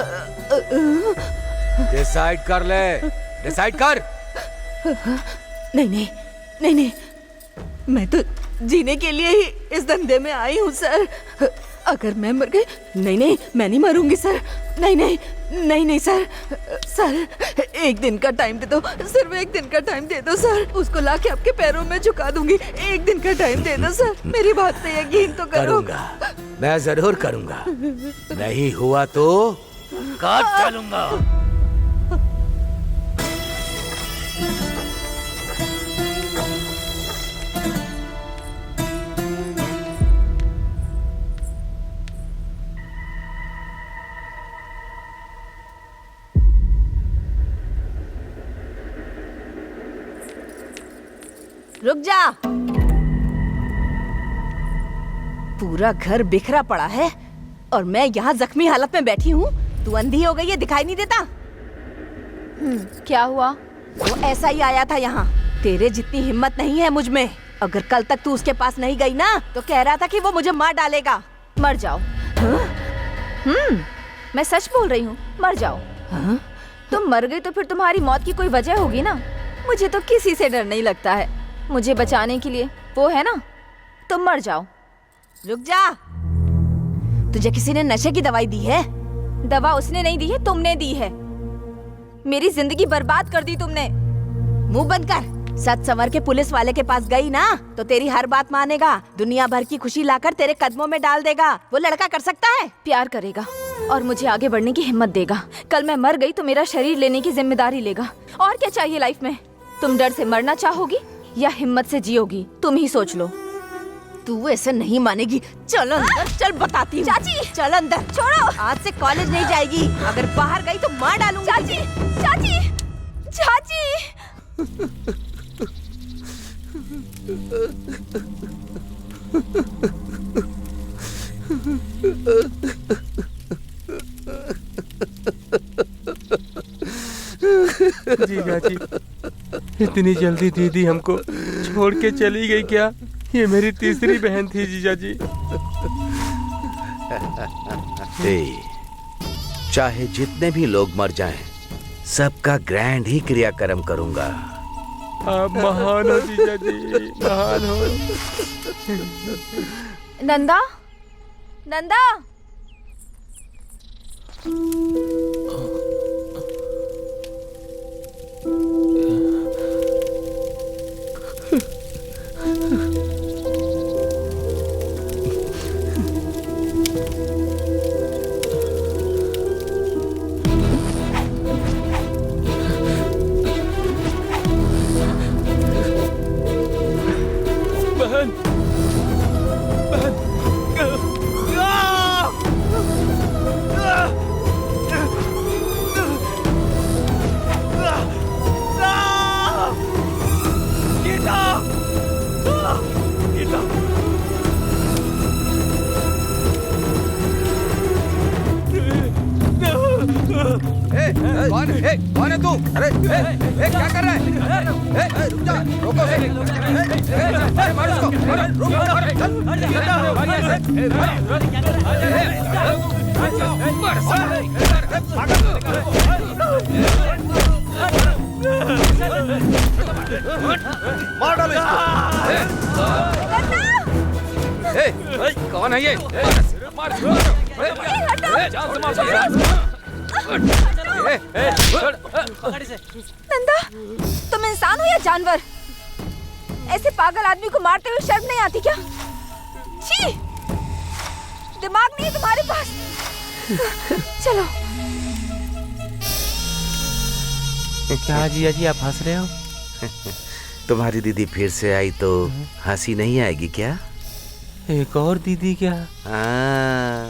डिसाइड कर ले, डिसाइड कर। नहीं नहीं नहीं नहीं, मैं तो जीने के लिए ही इस धंधे में आई हूँ सर। अगर मैं मर गई, नहीं नहीं मैं नहीं मरूंगी सर। नहीं नहीं नहीं नहीं सर, सर एक दिन का टाइम दे दो, सिर्फ एक दिन का टाइम दे दो सर। उसको लाके आपके पैरों में झुका दूंगी। एक दिन का टाइम दे दो सर, मेरी बात पे यकीन तो करो। करूंगा, मैं जरूर करूंगा। नहीं हुआ तो काट डालूंगा। रुक जा। पूरा घर बिखरा पड़ा है और मैं यहाँ जख्मी हालत में बैठी हूँ। तू अंधी हो गई है, दिखाई नहीं देता? क्या हुआ? वो ऐसा ही आया था यहाँ। तेरे जितनी हिम्मत नहीं है मुझ में। अगर कल तक तू उसके पास नहीं गई ना तो कह रहा था कि वो मुझे मार डालेगा। मर जाओ। मैं सच बोल रही हूँ, मर जाओ। तुम मर गई तो फिर तुम्हारी मौत की कोई वजह होगी ना। मुझे तो किसी से डर नहीं लगता है। मुझे बचाने के लिए वो है ना, तुम मर जाओ। रुक जा। तुझे किसी ने नशे की दवाई दी है? दवा उसने नहीं दी है, तुमने दी है। मेरी जिंदगी बर्बाद कर दी तुमने। मुंह बंद कर। सच संवर के पुलिस वाले के पास गई ना तो तेरी हर बात मानेगा, दुनिया भर की खुशी लाकर तेरे कदमों में डाल देगा। वो लड़का कर सकता है? प्यार करेगा और मुझे आगे बढ़ने की हिम्मत देगा। कल मैं मर गई तो मेरा शरीर लेने की जिम्मेदारी लेगा। और क्या चाहिए लाइफ में? तुम डर से मरना चाहोगी या हिम्मत से जियोगी? तुम ही सोच लो। तू ऐसे नहीं मानेगी। चल अंदर, चल बताती हूँ। चाची चल अंदर, छोड़ो। आज से कॉलेज नहीं जाएगी, अगर बाहर गई तो मार डालूंगी। चाची चाची चाची। जीजा जी, इतनी जल्दी दीदी हमको छोड़ के चली गई क्या? ये मेरी तीसरी बहन थी जीजा जी। चाहे जितने भी लोग मर जाएं, सबका ग्रैंड ही क्रियाक्रम करूंगा। आप महान हो जीजा जी, महान हो। नंदा, नंदा। बहन, बहन। कौन है तू? अरे क्या कर रहा है? रुक जा, रोको। मार इसको, मार डालो इसको। कौन है ये? नंदा, तुम इंसान हो या जानवर? ऐसे पागल आदमी को मारते हुए शर्म नहीं आती क्या? छी! दिमाग नहीं है तुम्हारे पास। चलो। क्या जिया जी, आप हंस रहे हो? तुम्हारी दीदी फिर से आई तो हंसी नहीं आएगी क्या? एक और दीदी क्या?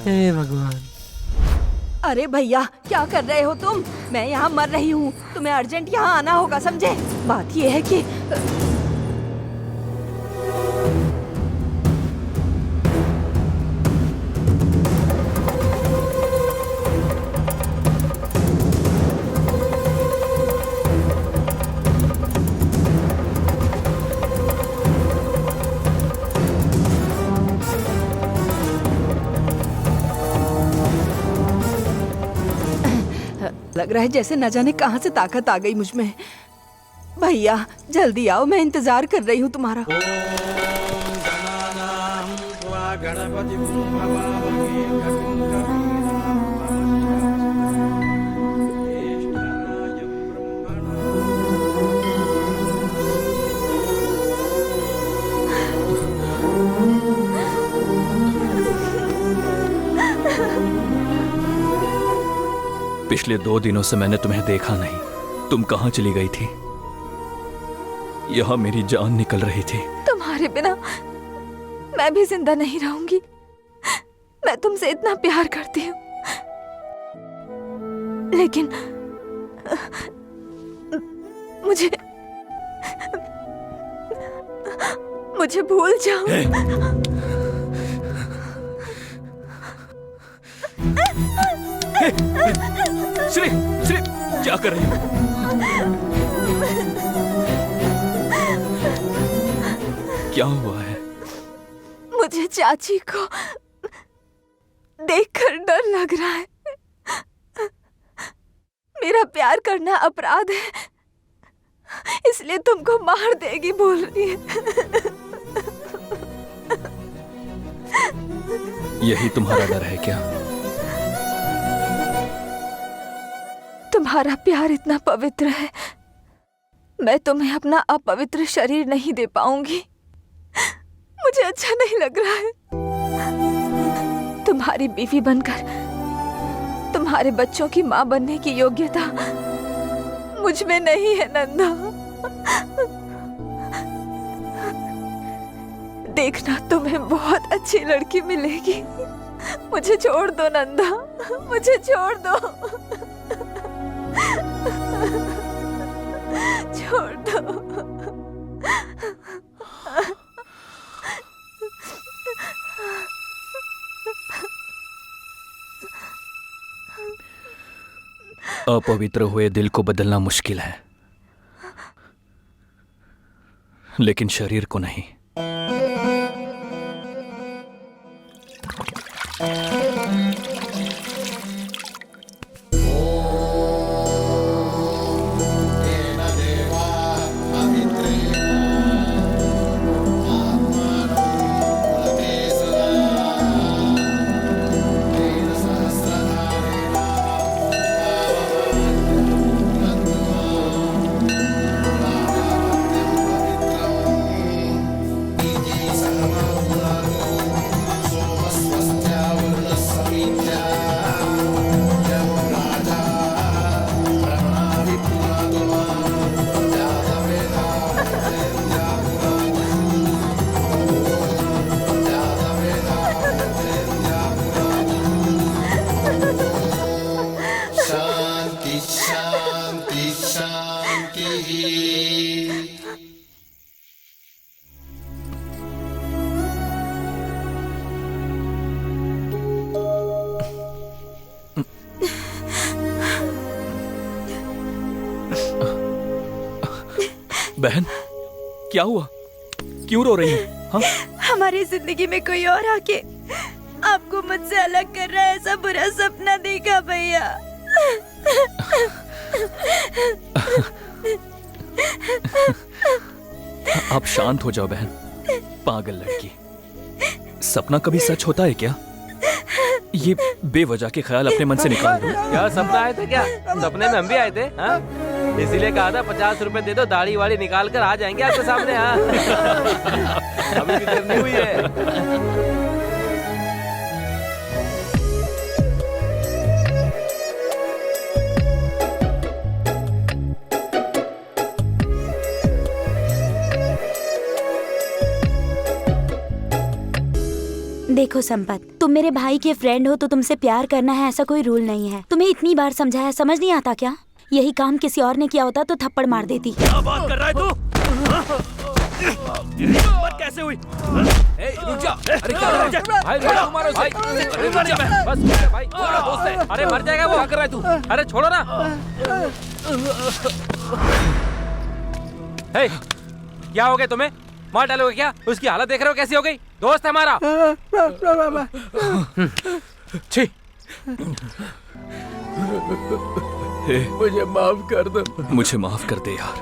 हे भगवान। अरे भैया, क्या कर रहे हो तुम? मैं यहाँ मर रही हूँ, तुम्हें अर्जेंट यहाँ आना होगा, समझे? बात ये है कि लग रहा है जैसे न जाने कहां से ताकत आ गई मुझ में। भैया जल्दी आओ, मैं इंतजार कर रही हूँ तुम्हारा। पिछले 2 दिनों से मैंने तुम्हें देखा नहीं। तुम कहाँ चली गई थी? यहाँ मेरी जान निकल रही थी। तुम्हारे बिना मैं भी जिंदा नहीं रहूंगी। मैं तुमसे इतना प्यार करती हूँ, लेकिन मुझे भूल जाओ। श्री, श्री, क्या कर रही हो? क्या हुआ है? मुझे चाची को देखकर डर लग रहा है। मेरा प्यार करना अपराध है, इसलिए तुमको मार देगी बोल रही है। यही तुम्हारा डर है क्या? तुम्हारा प्यार इतना पवित्र है, मैं तुम्हें अपना अपवित्र शरीर नहीं दे पाऊंगी। मुझे अच्छा नहीं लग रहा है। तुम्हारी बीवी बनकर तुम्हारे बच्चों की माँ बनने की योग्यता मुझ में नहीं है नंदा। देखना तुम्हें बहुत अच्छी लड़की मिलेगी। मुझे छोड़ दो नंदा, मुझे छोड़ दो, छोड़ दो। अपवित्र हुए दिल को बदलना मुश्किल है, लेकिन शरीर को नहीं। बहन, क्या हुआ? क्यों रो रही है? हाँ? हमारी जिंदगी में कोई और आके आपको मुझसे अलग कर रहा है, ऐसा बुरा सपना देखा भैया। आप शांत हो जाओ बहन। पागल लड़की, सपना कभी सच होता है क्या? ये बेवजह के ख्याल अपने मन से निकाल दो। क्या सपना आए थे क्या? सपने में हम भी आए थे, हाँ? इसीलिए कहा था 50 रुपए दे दो, दाढ़ी वाड़ी निकाल कर आ जाएंगे आपके सामने। हाँ अभी भी देर नहीं हुई है। देखो संपत, तुम मेरे भाई के फ्रेंड हो तो तुमसे प्यार करना है ऐसा कोई रूल नहीं है। तुम्हें इतनी बार समझाया, समझ नहीं आता क्या? यही काम किसी और ने किया होता तो थप्पड़ मार देती। क्या बात कर रहा है तू? बात कैसे हुई? रुक जा। अरे क्या कर रहा है? भाई मारो भाई। बस भाई, थोड़ा दोस्त है। अरे मर जाएगा वो। क्या कर रहा है तू? अरे छोड़ो ना। हे, क्या हो गया तुम्हें? मार डालोगे क्या? उसकी हालत देख रहे हो कैसी हो गई? दोस्त है हमारा। छी, मुझे माफ कर दो। मुझे माफ कर दे यार।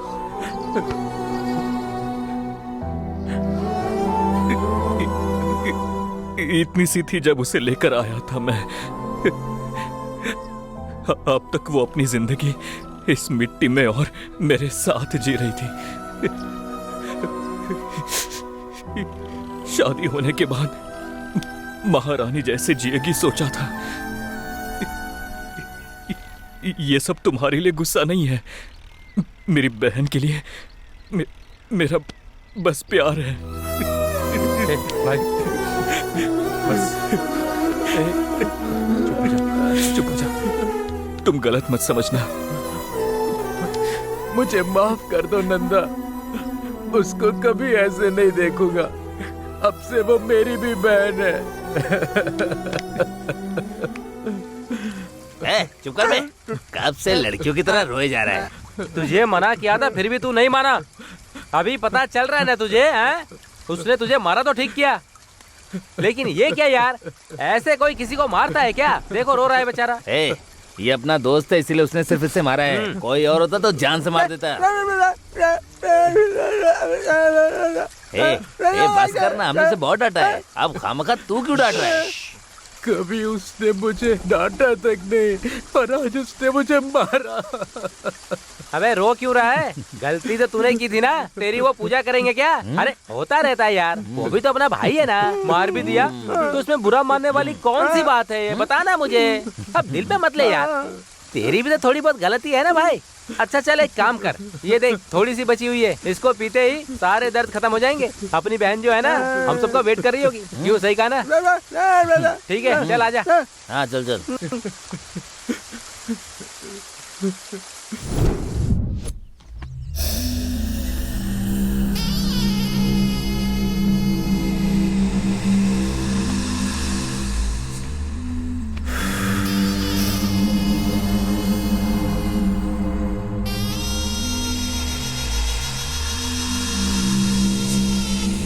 इतनी सी थी जब उसे लेकर आया था मैं। अब तक वो अपनी जिंदगी इस मिट्टी में और मेरे साथ जी रही थी। शादी होने के बाद महारानी जैसे जिएगी सोचा था। ये सब तुम्हारे लिए गुस्सा नहीं है, मेरी बहन के लिए मेरा बस प्यार है। भाई बस चुप हो जा। तुम गलत मत समझना। मुझे माफ कर दो नंदा, उसको कभी ऐसे नहीं देखूंगा। अब से वो मेरी भी बहन है। चुप कर बे। कब से लड़कियों की तरह रोए जा रहा है? तुझे मना किया था फिर भी तू नहीं माना। अभी पता चल रहा है ना तुझे? हैं? उसने तुझे मारा तो ठीक किया, लेकिन ये क्या यार, ऐसे कोई किसी को मारता है क्या? देखो रो रहा है बेचारा। ये अपना दोस्त है इसीलिए उसने सिर्फ इसे मारा है। कोई और होता तो जान से मार देता। बस करना, हमने से बहुत डांटा है। अब खामखा तू क्यों डांट रहा है? कभी उसने मुझे डांटा तक नहीं, और आज उसने मुझे मारा। अबे रो क्यों रहा है? गलती तो तूने की थी ना। तेरी वो पूजा करेंगे क्या? अरे होता रहता है यार, वो भी तो अपना भाई है ना। मार भी दिया तो उसमें बुरा मानने वाली कौन सी बात है? ये बता ना मुझे। अब दिल पे मत ले यार। तेरी भी तो थोड़ी बहुत गलती है ना भाई। अच्छा चल एक काम कर, ये देख थोड़ी सी बची हुई है, इसको पीते ही सारे दर्द खत्म हो जाएंगे। अपनी बहन जो है ना हम सबका वेट कर रही होगी। क्यों, सही कहा ना? ठीक है चल आजा। हाँ चल चल।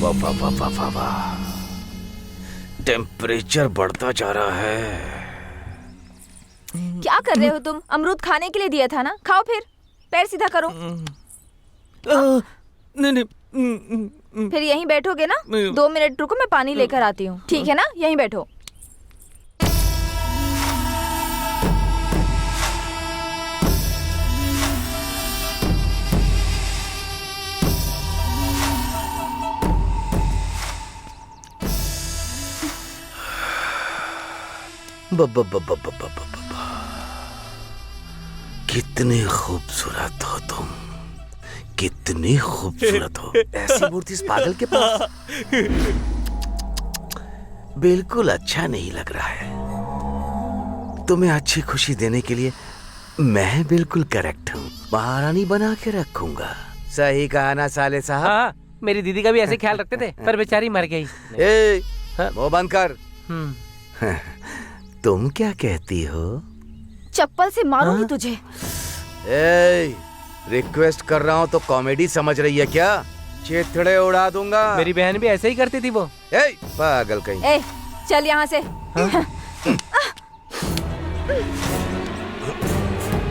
वाह वाह वाह वाह वाह वाह, टेम्परेचर बढ़ता जा रहा है। क्या कर रहे हो तुम? अमरूद खाने के लिए दिया था ना, खाओ फिर। पैर सीधा करो। नहीं। फिर यहीं बैठोगे ना? 2 मिनट रुको, मैं पानी लेकर आती हूँ। ठीक है ना, यहीं बैठो। कितनी खूबसूरत हो तुम, कितनी खूबसूरत हो। ऐसी मूर्ति इस पागल के पास बिल्कुल अच्छा नहीं लग रहा है। तुम्हें अच्छी खुशी देने के लिए मैं बिल्कुल करेक्ट हूँ। महारानी बना के रखूंगा। सही कहा ना साले साहब? हाँ, मेरी दीदी का भी ऐसे ख्याल रखते थे, पर बेचारी मर गई। मुंह बंद कर। तुम क्या कहती हो? चप्पल से मारूंगी तुझे। रिक्वेस्ट कर रहा हूँ तो कॉमेडी समझ रही है क्या? चिथड़े उड़ा दूंगा। मेरी बहन भी ऐसे ही करती थी वो। पागल कहीं। चल यहाँ से।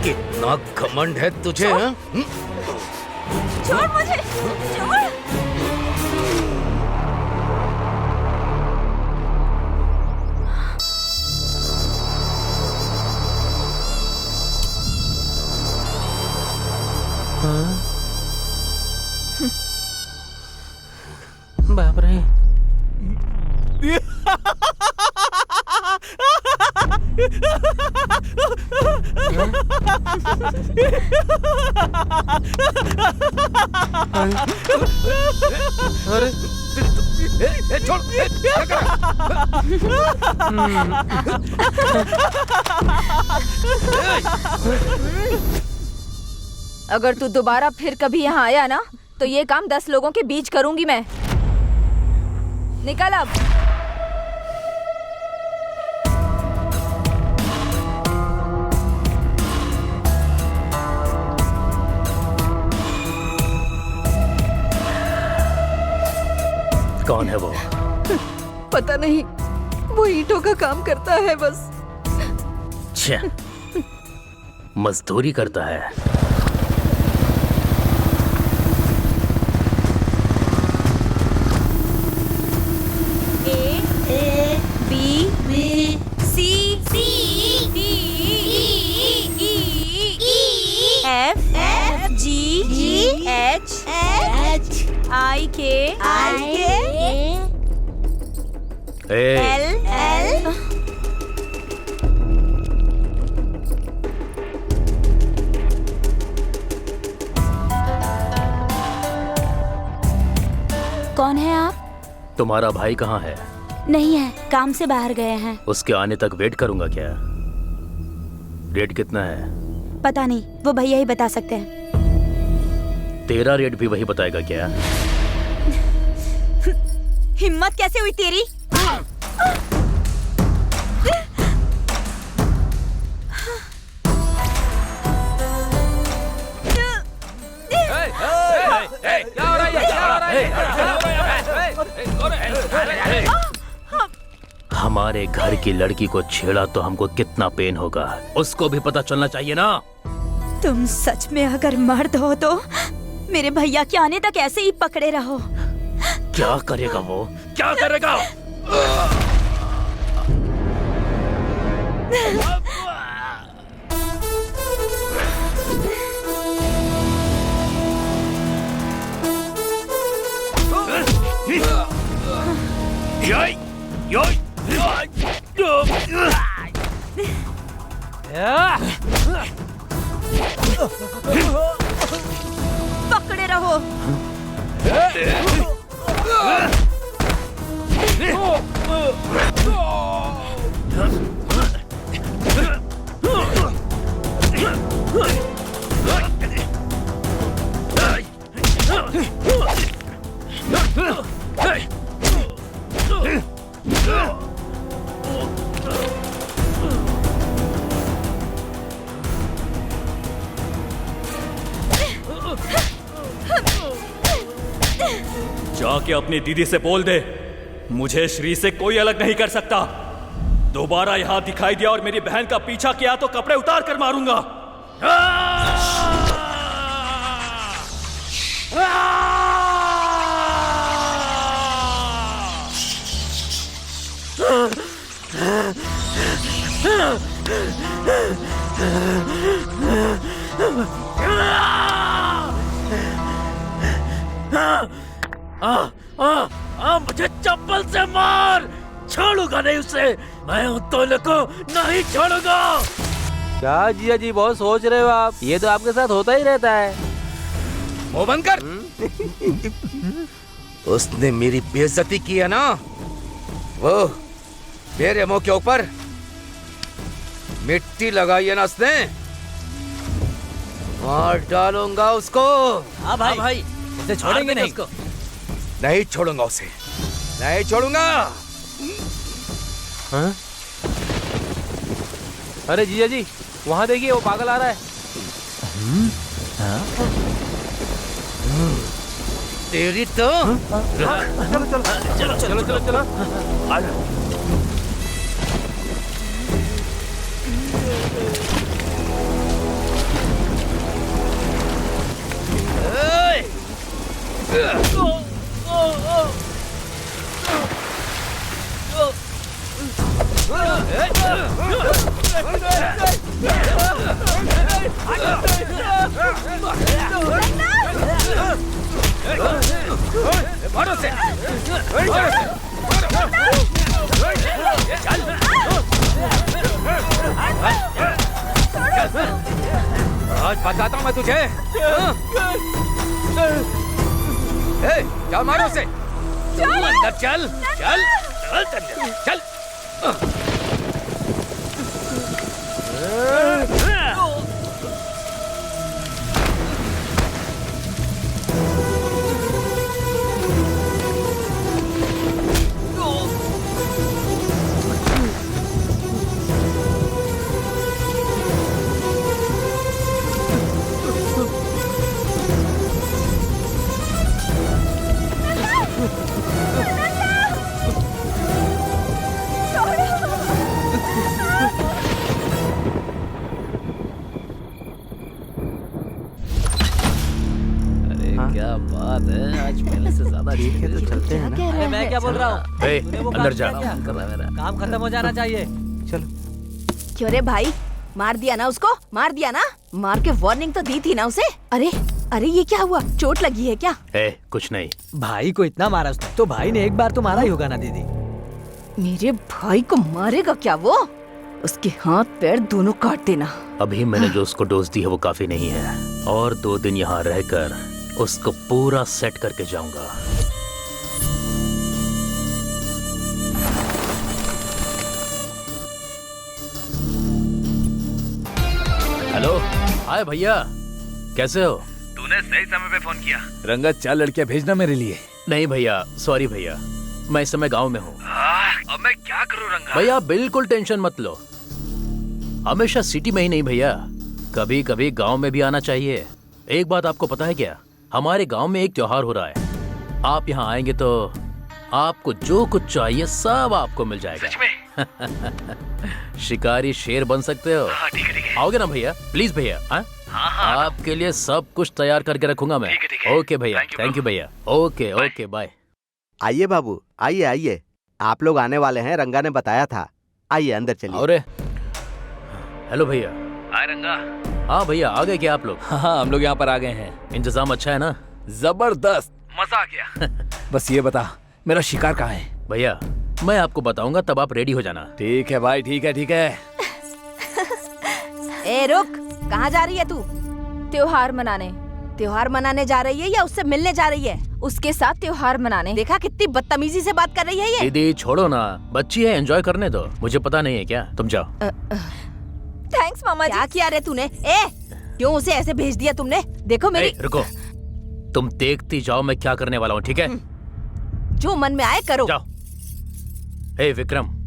कितना घमंड है तुझे? छोड़ मुझे, छोड़। बाप रे। छोड़। अगर तू दोबारा फिर कभी यहाँ आया ना तो ये काम 10 लोगों के बीच करूंगी मैं। निकल अब। कौन है वो? पता नहीं, वो ईंटों का काम करता है बस। छे, मजदूरी करता है। L कौन है आप? तुम्हारा भाई कहाँ है? नहीं है, काम से बाहर गए हैं। उसके आने तक वेट करूंगा क्या? रेट कितना है? पता नहीं, वो भैया ही बता सकते हैं। तेरा रेट भी वही बताएगा क्या? हिम्मत कैसे हुई तेरी? क्या हो रहा है? हमारे घर की लड़की को छेड़ा तो हमको कितना पेन होगा, उसको भी पता चलना चाहिए ना। तुम सच में अगर मर्द हो तो मेरे भैया के आने तक ऐसे ही पकड़े रहो। क्या करेगा वो? क्या करेगा? पकड़े रहो। जाके अपनी दीदी से बोल दे, मुझे श्री से कोई अलग नहीं कर सकता। दोबारा यहां दिखाई दिया और मेरी बहन का पीछा किया तो कपड़े उतार कर मारूंगा। मुझे चप्पल से मार, छोड़ूंगा नहीं उसे। मैं उन दोनों को नहीं छोड़ूंगा। क्या जिया जी बहुत सोच रहे हो आप? ये तो आपके साथ होता ही रहता है। मुंह बंद कर। उसने मेरी बेइज्जती की है ना, वो मेरे मुंह के ऊपर मिट्टी लगाई है ना उसने, मार डालूंगा उसको। हाँ भाई, उसे छोड़ेंगे नहीं। नहीं छोड़ूंगा उसे, नहीं छोड़ूंगा। हाँ? अरे जीजा जी, वहाँ देखिए वो पागल आ रहा है। तेरी तो चलो। मारो से। आज बताता हूँ मैं तुझे। चल मारो से। अंदर चल चल चल चल। क्या बात है, आज पहले से ज्यादा ठीक है। तो चलते हैं ना। अरे मैं क्या बोल रहा हूँ? अंदर जा। काम खत्म हो जाना चाहिए। चलो। क्यों रे भाई, मार दिया ना उसको? मार दिया ना? मार के वार्निंग तो दी थी ना उसे। अरे ये क्या हुआ? चोट लगी है क्या? कुछ नहीं। भाई को इतना मारा उसने, तो भाई ने एक बार तो मारा ही होगा ना दीदी। मेरे भाई को मारेगा क्या वो? उसके हाथ पैर दोनों काट देना। अभी मैंने जो उसको डोज दी है वो काफी नहीं है, और 2 दिन यहाँ रहकर उसको पूरा सेट करके जाऊंगा। हेलो, हाय भैया, कैसे हो? तूने सही समय पे फोन किया। रंगा 4 लड़कियां भेजना मेरे लिए। नहीं भैया, सॉरी भैया, मैं इस समय गांव में हूँ। अब मैं क्या करूँ रंगा? भैया बिल्कुल टेंशन मत लो, हमेशा सिटी में ही नहीं भैया, कभी कभी गांव में भी आना चाहिए। एक बात आपको पता है क्या, हमारे गांव में एक त्योहार हो रहा है। आप यहाँ आएंगे तो आपको जो कुछ चाहिए सब आपको मिल जाएगा। सच में? शिकारी शेर बन सकते हो। हाँ, ठीक है। आओगे ना भैया? प्लीज भैया। हाँ? आपके लिए सब कुछ तैयार करके रखूंगा मैं। ठीक है। ओके भैया, थैंक यू भैया। Okay bye. आइए बाबू, आइए। आप लोग आने वाले हैं, रंगा ने बताया था। आइए अंदर चलिए। और हेलो भैया। हाय रंगा। हाँ भैया, आ गए क्या आप लोग? हाँ, हम लोग यहाँ पर आ गए हैं। इंतजाम अच्छा है ना? जबरदस्त, मजा आ गया। बस ये बता, मेरा शिकार कहाँ है? भैया मैं आपको बताऊंगा, तब आप रेडी हो जाना। ठीक है भाई, ठीक है। ए रुक, कहाँ जा रही है तू? त्योहार मनाने। त्योहार मनाने जा रही है या उससे मिलने जा रही है? उसके साथ त्योहार मनाने। देखा कितनी बदतमीजी से बात कर रही है ये। दीदी छोड़ो ना, बच्ची है, एंजॉय करने दो। मुझे पता नहीं है क्या, तुम जाओ। थैंक्स मामा जी। क्या किया रे तूने? ए क्यों उसे ऐसे भेज दिया तुमने? देखो मेरी। रुको, तुम देखती जाओ मैं क्या करने वाला हूँ, ठीक है? जो मन में आए करो। जाओ। हे विक्रम,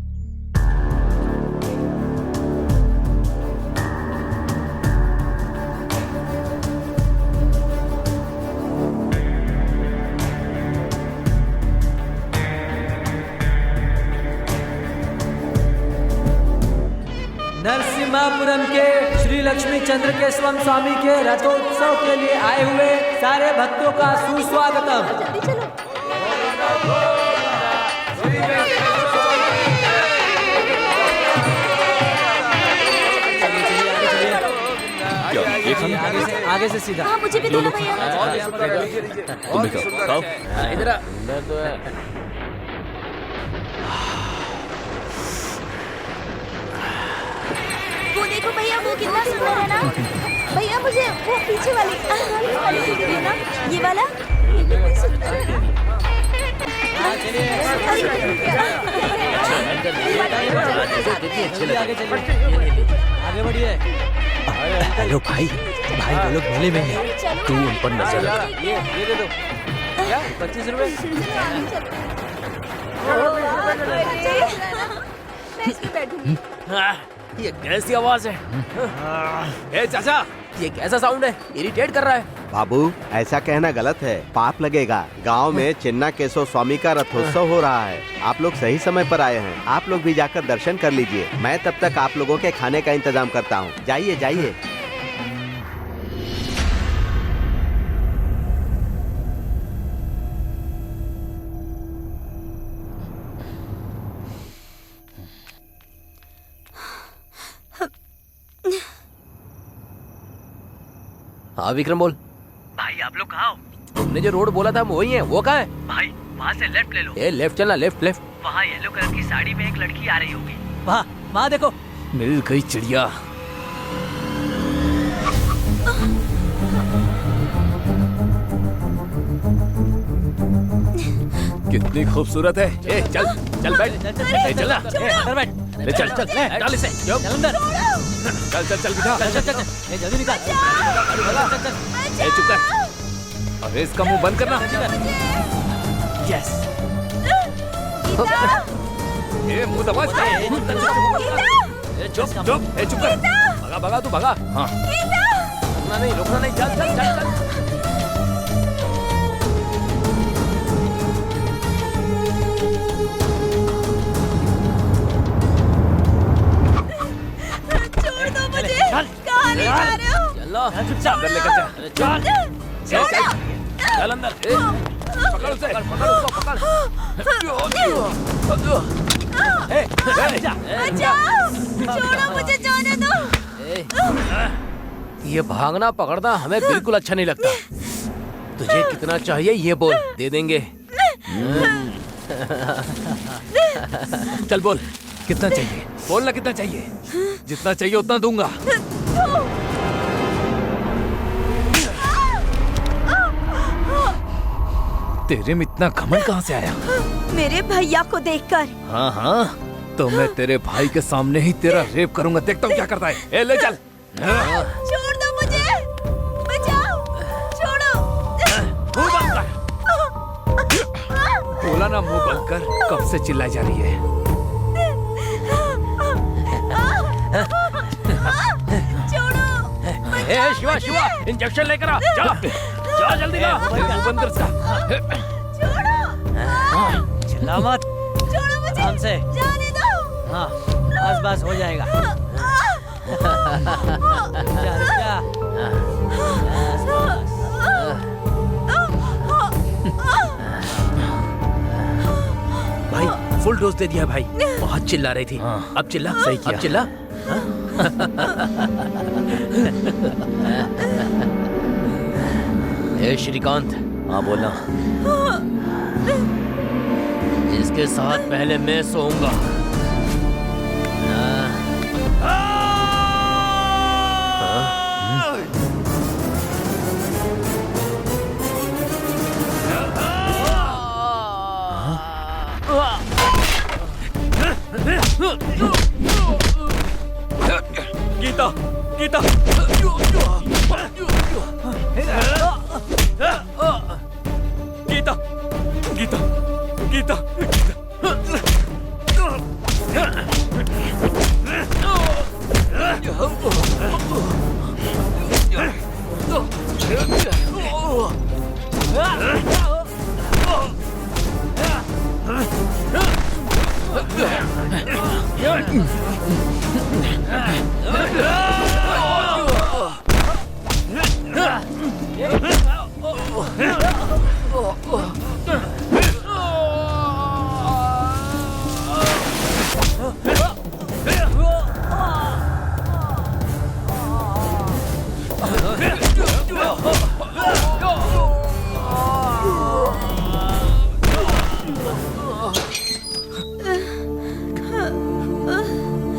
नरसिम्हापुरम के श्री लक्ष्मी चंद्र केशवम स्वामी के रथोत्सव के लिए आए हुए सारे भक्तों का सुस्वागतम। आगे से सीधा। हाँ मुझे भी दो ना भैया। तुम भी खाओ। इधर अंदर तो है। वो देखो भैया, वो कितना सुंदर है ना। भैया मुझे वो पीछे वाली दीजिए ना, ये वाला। ये कितनी सुंदर है। आगे बढ़िए। हेलो भाई, भाई वो लोग मेले में हैं, तू उन पर नजर रख। ये दे दो। क्या 25 रुपए? मैं इसमें बैठूंगी। ये कैसी आवाज है? ए चाचा, ये कैसा साउंड है? इरिटेट कर रहा है। बाबू ऐसा कहना गलत है, पाप लगेगा। गांव में चिन्ना केशव स्वामी का रथोत्सव हो रहा है। आप लोग सही समय पर आए हैं। आप लोग भी जाकर दर्शन कर लीजिए। मैं तब तक आप लोगों के खाने का इंतजाम करता हूँ। जाइए जाइए। हाँ विक्रम बोल। भाई आप लोग कहाँ हो? तुमने जो रोड बोला था हम वही है। वो कहाँ है? भाई वहाँ से लेफ्ट ले लो। ए लेफ्ट चलना, लेफ्ट लेफ्ट। वहाँ येलो कलर की साड़ी में एक लड़की आ रही होगी। वहाँ देखो। मिल गई चिड़िया। कितनी खूबसूरत है। ए चल चल बैठ। ए चल ना, अंदर बैठ। ले चल चल, डाल इसे। चल अंदर। चल चल चल बिठा। चल चल चल। ए जल्दी निकाल। चल चल। ए चुप कर। अरे इसका मुंह बंद करना। यस। ए मुंह दबा इसका। चुप चुप, ए चुप कर। भगा भगा तू भगा। हाँ रुकना नहीं, रुकना नहीं। चल चल चल चल। छोड़ दो मुझे। कहाँ ले जा रहे हो? चलो चुपचाप अंदर लेकर जा। चल चल चल चल अंदर। ए, पकड़ उसे, पकड़ उसको, पकड़। ए, बचाओ! छोड़ो मुझे, जाने दो। ये भागना पकड़ना हमें बिल्कुल अच्छा नहीं लगता। तुझे कितना चाहिए ये बोल, दे देंगे। चल बोल, कितना चाहिए? बोलना कितना चाहिए? जितना चाहिए उतना दूंगा। तेरे में इतना घमंड कहाँ से आया? मेरे भैया को देखकर। हाँ हाँ, तो मैं तेरे भाई के सामने ही तेरा रेप करूंगा। देखता हूँ क्या करता है। ए, ले चल। छोड़ दो मुझे। बचाओ! छोड़ो। मुंह बंद कर। बोला ना मुंह बंद कर। कब से चिल्लाई जा रही है? छोड़ो। ए शिवा शिवा, इंजेक्शन लेकर आ। जा जा जल्दी ला। मुंह बंद कर इसका। चिल्ला मत। छोड़ो मुझे। आराम से। जाने दो। हाँ बस बस हो जाएगा। जा। भाई फुल डोज दे दिया भाई। बहुत चिल्ला रही थी। अब चिल्ला। सही किया। अब चिल्ला। ए श्रीकांत। हाँ बोलना। इसके साथ पहले मैं सोऊंगा। ए, शिवा, शिवा, इंजेक्शन लेकर आ। जा। जा जल्दी ला। मुंह बंद कर इसका। इसके साथ पहले मैं सोऊंगा। मुंह बंद कर इसका। ए, शिवा, शिवा, इंजेक्शन लेकर आ। जा। जा जल्दी ला। मुंह बंद कर इसका। ए, शिवा, शिवा, इंजेक्शन लेकर आ। जा। गीता गीता गीता गीता गीता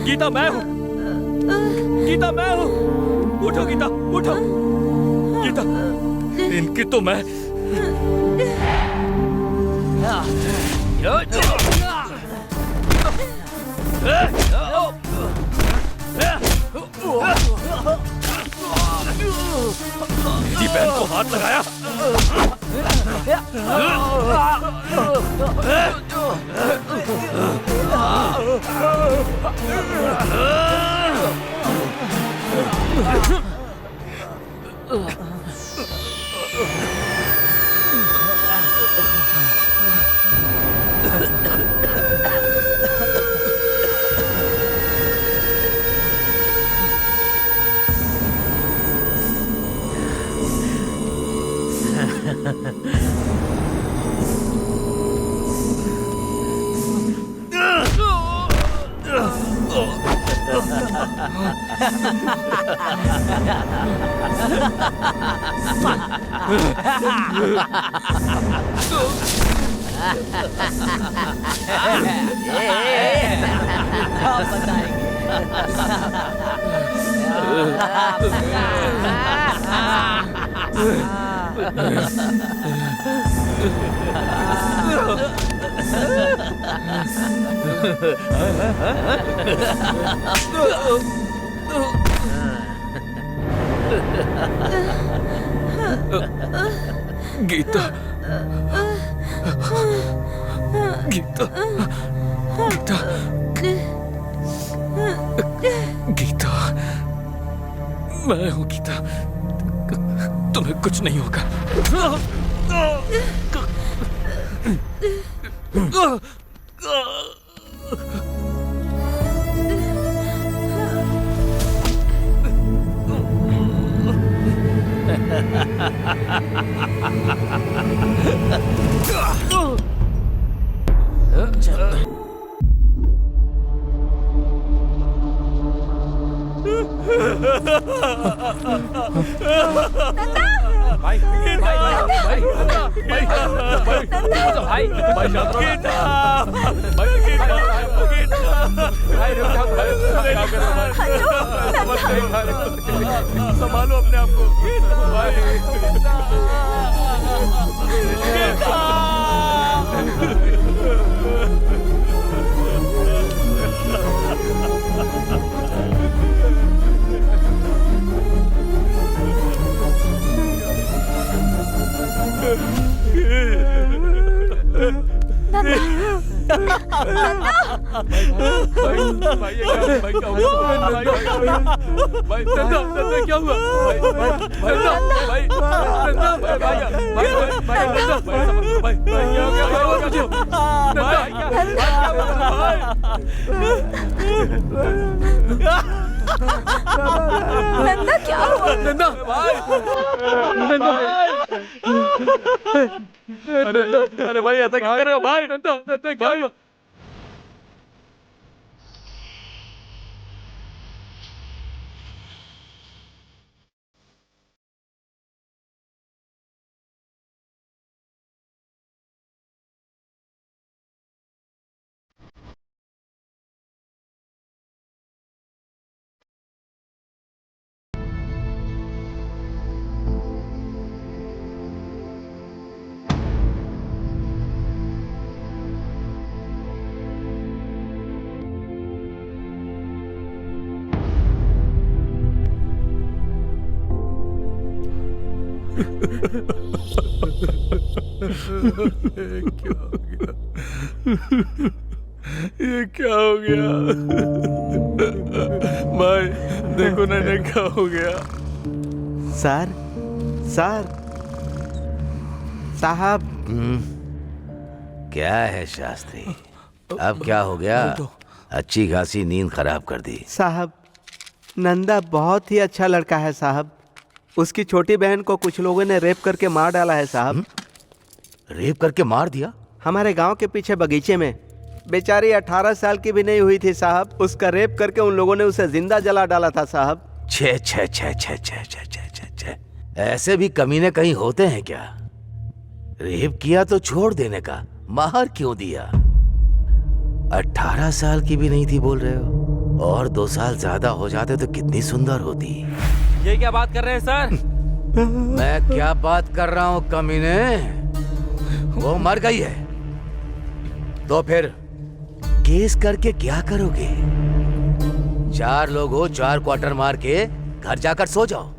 गीता मैं हूँ, गीता मैं हूँ। उठो गीता उठो। गीता इनकी तो मैं मेरी बहन को हाथ लगाया। गीता गीता गीता गीता मैं हूँ गीता, तुम्हें कुछ नहीं होगा। भाई भाई भाई भाई संभालो अपने आप को। क्या हुआ? नंदा क्या हुआ? नंदा नंदा अरे भाई ऐसा क्या कर रहे हो भाई? नंदा क्या हुआ? ये क्या हो गया? भाई देखो ना इन्हें क्या हो गया। सर सर साहब। क्या है शास्त्री, अब क्या हो गया? अच्छी खासी नींद खराब कर दी। साहब नंदा बहुत ही अच्छा लड़का है साहब। उसकी छोटी बहन को कुछ लोगों ने रेप करके मार डाला है साहब। रेप करके मार दिया? हमारे गांव के पीछे बगीचे में। बेचारी 18 साल की भी नहीं हुई थी साहब। उसका रेप करके उन लोगों ने उसे जिंदा जला डाला था साहब। छे छे छे छे छे छे छे छे छे, ऐसे भी कमीने कहीं होते हैं क्या? रेप किया तो छोड़ देने का, मार क्यों दिया? 18 साल की भी नहीं थी बोल रहे हो, और 2 साल ज्यादा हो जाते तो कितनी सुंदर होती। ये क्या बात कर रहे हैं सर? मैं क्या बात कर रहा हूँ कमीने? वो मर गई है तो फिर केस करके क्या करोगे? 4 लोग हो, 4 क्वार्टर मार के घर जाकर सो जाओ।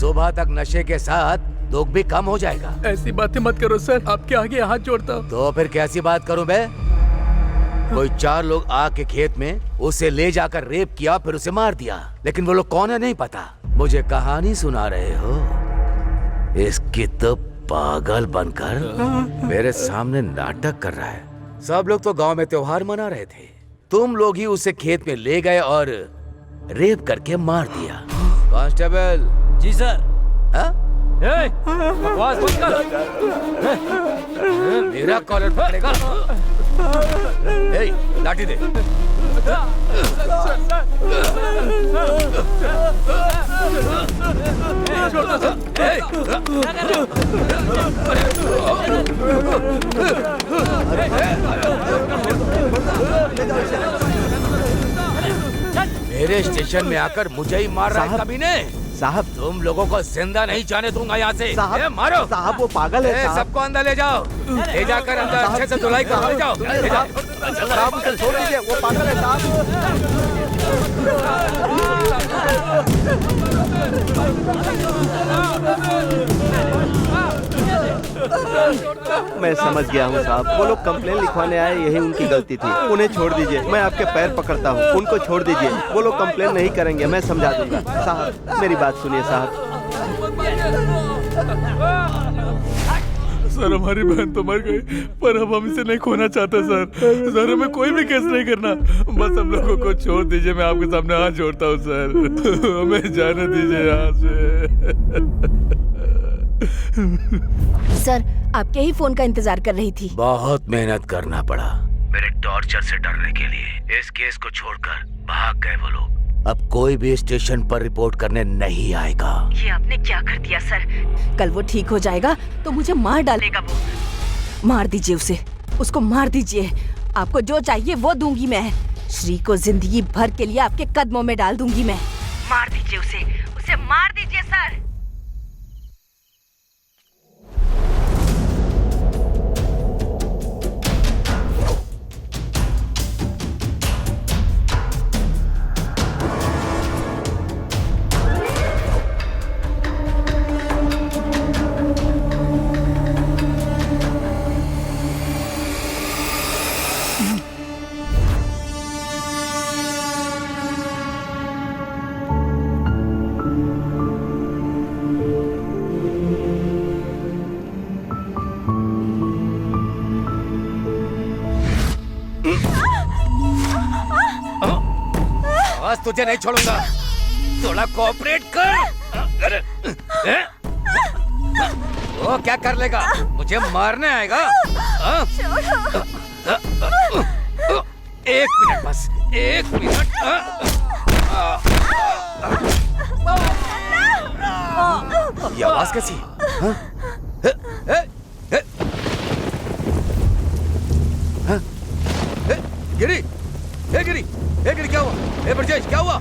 सुबह तक नशे के साथ दुख भी कम हो जाएगा। ऐसी बातें मत करो सर, आपके आगे हाथ जोड़ता हूँ। तो फिर कैसी बात करूं मैं? कोई 4 लोग आके खेत में उसे ले जाकर रेप किया, फिर उसे मार दिया, लेकिन वो लोग कौन है नहीं पता। मुझे कहानी सुना रहे हो? इसकी तो पागल बनकर मेरे सामने नाटक कर रहा है। सब लोग तो गांव में त्योहार मना रहे थे, तुम लोग ही उसे खेत में ले गए और रेप करके मार दिया। कांस्टेबल। जी सर। हाँ? बकवास मत कर। मेरा कॉलर पकड़ेगा। लाठी दे। मेरे स्टेशन में आकर मुझे ही मार रहा है कमीने। साहब तुम लोगों को जिंदा नहीं जाने दूंगा यहाँ से। साहब मारो। साहब वो पागल है साहब। सबको अंदर ले जाओ, ले जाकर अंदर अच्छे से धुलाई कर ले जाओ। ले जाओ। साहब उसे छोड़ दीजिए, वो पागल है साहब। मैं समझ गया हूँ साहब, वो लोग कंप्लेन लिखवाने आए, यही उनकी गलती थी। उन्हें छोड़ दीजिए, मैं आपके पैर पकड़ता हूँ। उनको छोड़ दीजिए, वो लोग कंप्लेन नहीं करेंगे, मैं समझा दूंगा। साहब मेरी बात सुनिए साहब। सर हमारी बहन तो मर गई, पर हम इसे नहीं खोना चाहते सर। सर हमें कोई भी केस नहीं करना, बस हम लोगों को छोड़ दीजिए। मैं आपके सामने हाथ जोड़ता हूँ सर, हमें जाने दीजिए यहाँ से। सर आपके ही फोन का इंतजार कर रही थी। बहुत मेहनत करना पड़ा मेरे टॉर्चर से डरने के लिए। इस केस को छोड़कर भाग गए वो लोग। अब कोई भी स्टेशन पर रिपोर्ट करने नहीं आएगा। ये आपने क्या कर दिया सर? कल वो ठीक हो जाएगा तो मुझे मार डालेगा वो। मार दीजिए उसे, उसको मार दीजिए। आपको जो चाहिए वो दूंगी मैं। श्री को जिंदगी भर के लिए आपके कदमों में डाल दूंगी मैं। मार दीजिए उसे मार दीजिए सर। बस तुझे नहीं छोड़ूंगा, थोड़ा कोऑपरेट कर। वो क्या कर लेगा? मुझे मारने आएगा? एक मिनट बस, एक मिनट। ये आवाज कैसी? गिरी, गिरी, गिरी, क्या हुआ? ब्रजेश क्या हुआ?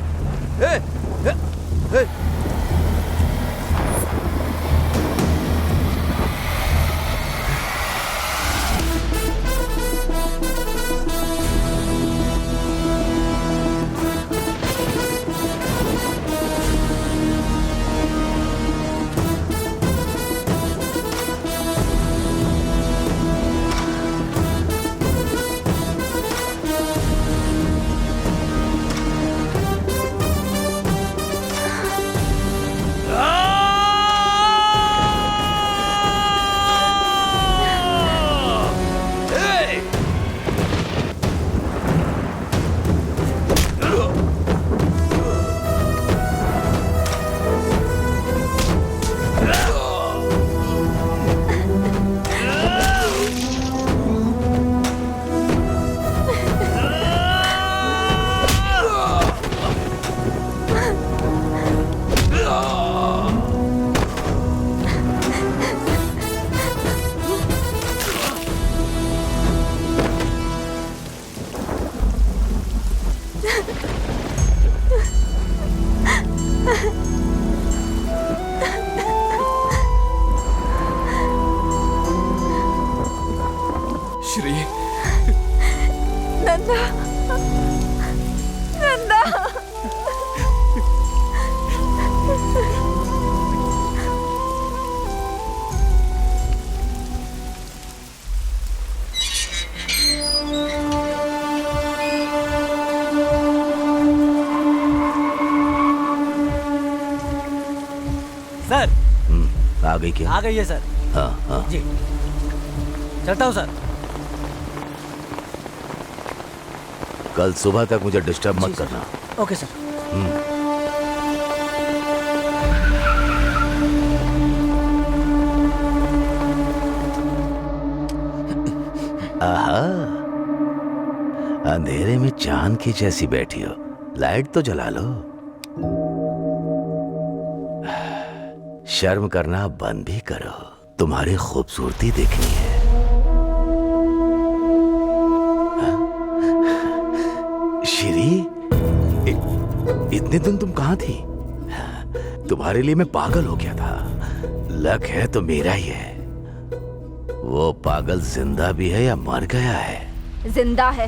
सर आ गई क्या? आ गई है सर। हाँ हाँ जी चलता हूँ सर। कल सुबह तक मुझे डिस्टर्ब मत करना। Okay sir. आहा, अंधेरे में चांद की जैसी बैठी हो, लाइट तो जला लो। शर्म करना बंद भी करो, तुम्हारी खूबसूरती देखनी है। श्री, इतने दिन तुम कहाँ थी? तुम्हारे लिए मैं पागल हो गया था। लक है तो मेरा ही है। वो पागल जिंदा भी है या मर गया है? जिंदा है।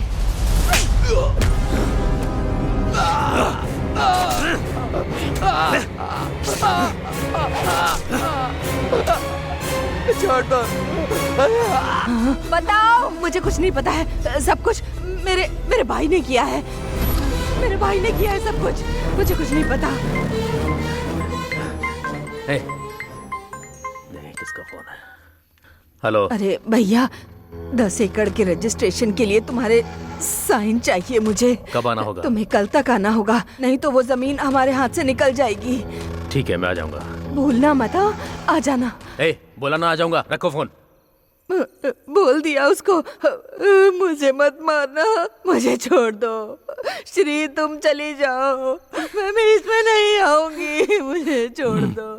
छोड़ दो। बताओ। मुझे कुछ नहीं पता है। सब कुछ मेरे भाई ने किया है। मेरे भाई ने किया है सब कुछ। मुझे कुछ नहीं पता। किसका फोन है? हेलो। अरे भैया, 10 एकड़ के रजिस्ट्रेशन के लिए तुम्हारे साइन चाहिए मुझे। कब आना होगा? तुम्हें कल तक आना होगा, नहीं तो वो जमीन हमारे हाथ से निकल जाएगी। ठीक है, मैं आ जाऊंगा। भूलना मत, आ जाना। बोला ना आ जाऊंगा। रखो फोन। बोल दिया उसको। मुझे मत मारना, मुझे छोड़ दो। श्री तुम चली जाओ, मैं इसमें नहीं आऊंगी। मुझे छोड़ दो।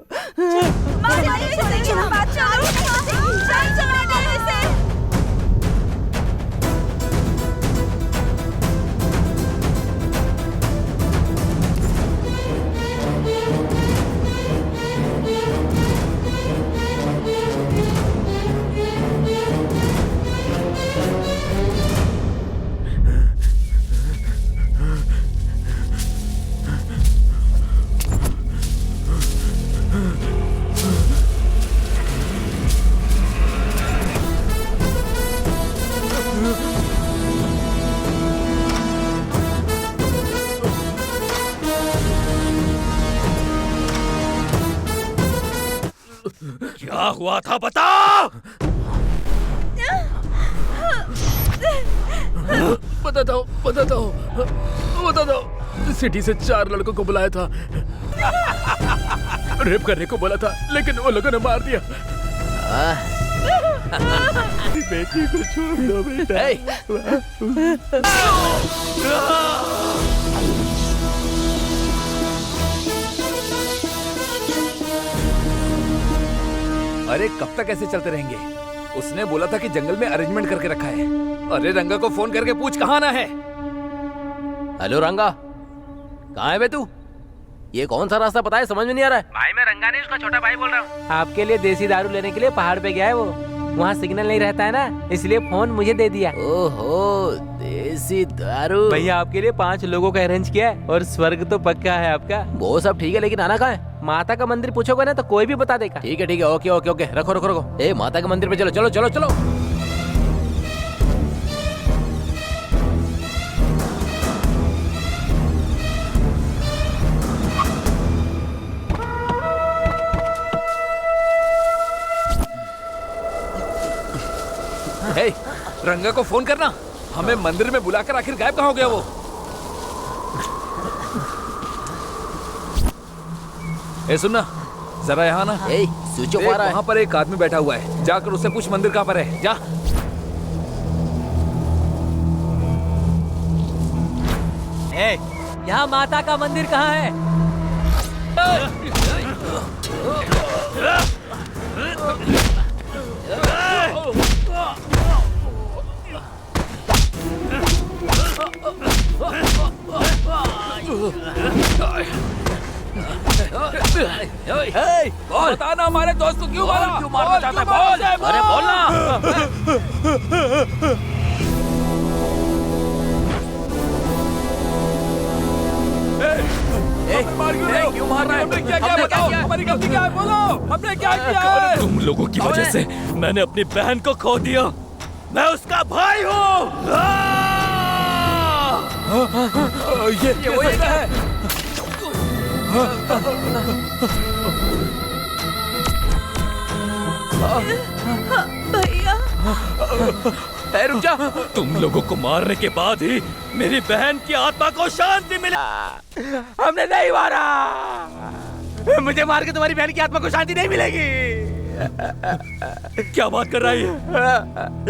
क्या हुआ था बता। बताता हूँ। सिटी से 4 लड़कों को बुलाया था। रेप करने को बोला था, लेकिन वो लोगों ने मार दिया। बेटी को छोड़ दो बेटा। अरे कब तक ऐसे चलते रहेंगे? उसने बोला था कि जंगल में अरेंजमेंट करके रखा है। अरे रंगा को फोन करके पूछ कहाँ आना है। हेलो रंगा, कहाँ है बे तू? ये कौन सा रास्ता पता है? समझ में नहीं आ रहा है। भाई मैं रंगा नहीं, उसका छोटा भाई बोल रहा हूँ। आपके लिए देसी दारू लेने के लिए पहाड़ पे गया है वो। वहाँ सिग्नल नहीं रहता है ना, इसलिए फोन मुझे दे दिया। ओहो, देसी दारू। भैया आपके लिए 5 लोगों का अरेंज किया है और स्वर्ग तो पक्का है आपका। वो सब ठीक है, लेकिन आना कहाँ है? माता का मंदिर पूछोगे ना तो कोई भी बता देगा। ठीक है, ओके ओके ओके। रखो रखो रखो। माता के मंदिर पे चलो चलो चलो चलो। रंगा को फोन करना। हमें मंदिर में बुलाकर आखिर गायब कहाँ हो गया वो? सुनना जरा यहाँ ना। स्विच ऑफ आ रहा है। वहाँ पर एक आदमी बैठा हुआ है, जाकर उससे पूछ मंदिर कहाँ पर है। जा। यहाँ माता का मंदिर कहाँ है? बताना हमारे दोस्त को क्यों मारा? क्यों मारना चाहता है? बोल। अरे बोलना। क्यों मार रहा है? हमने क्या किया बताओ? हमारी गलती क्या है? बोलो, हमने क्या किया है? तुम लोगों की वजह से मैंने अपनी बहन को खो दिया। मैं उसका भाई हूँ। ये वही है। भैया रुक जा। तुम लोगों को मारने के बाद ही मेरी बहन की आत्मा को शांति मिले। हमने नहीं मारा। मुझे मार के तुम्हारी बहन की आत्मा को शांति नहीं मिलेगी। क्या बात कर रही है?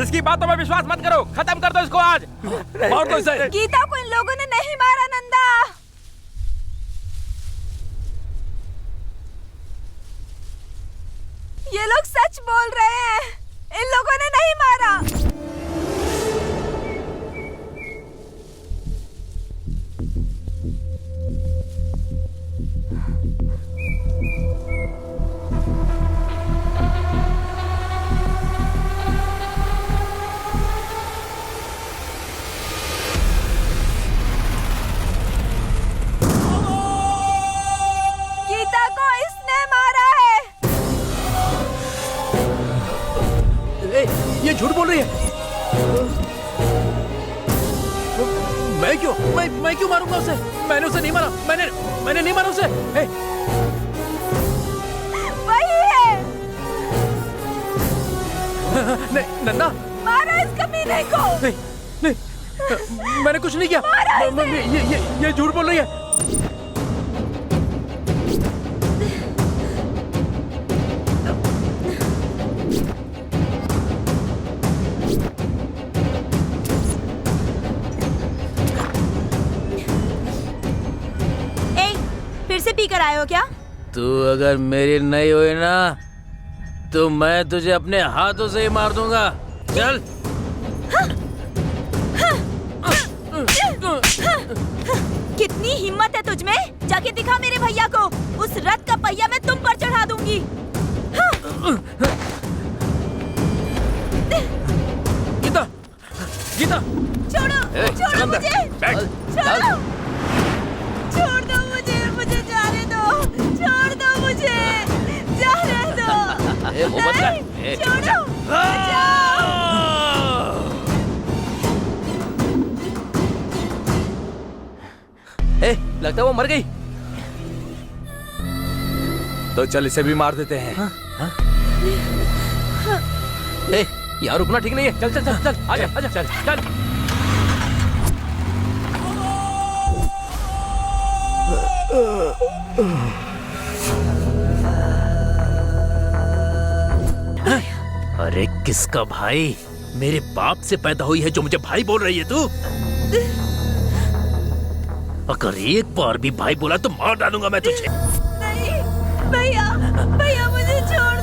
इसकी बातों में विश्वास मत करो। खत्म कर दो इसको आज। मार दो इसे। गीता को इन लोगों ने नहीं मारा नंदा। ये लोग सच बोल रहे हैं। इन लोगों ने नहीं मारा। गीता को इसने मारा है। ये झूठ बोल रही है। मैं क्यों मारूंगा उसे? मैंने उसे नहीं मारा। मैंने नहीं मारा उसे। वही है। नहीं नन्ना, मारा इस कमीने को। नहीं, मैंने कुछ नहीं किया। ये झूठ बोल रही है। फिर से पी कर आए हो क्या? तू अगर मेरी नहीं हुई ना तो मैं तुझे अपने हाथों से ही मार दूंगा। चल। कितनी हिम्मत है तुझ में? जाके दिखा मेरे भैया को। उस रथ का पहिया मैं तुम पर चढ़ा दूंगी। गीता, गीता, छोड़ो मुझे। छोड़ो। छोड़ दो मुझे जाने दो। छोड़ दो मुझे जाने दो। नहीं, छोड़ो। लगता है वो मर गई। तो चल इसे भी मार देते हैं। यार रुकना ठीक नहीं है। चल चल चल चल आजा आजा चल चल। अरे किसका भाई? मेरे बाप से पैदा हुई है जो मुझे भाई बोल रही है तू? अगर एक बार भी भाई बोला तो मार डालूंगा मैं तुझे। नहीं भैया, भैया मुझे छोड़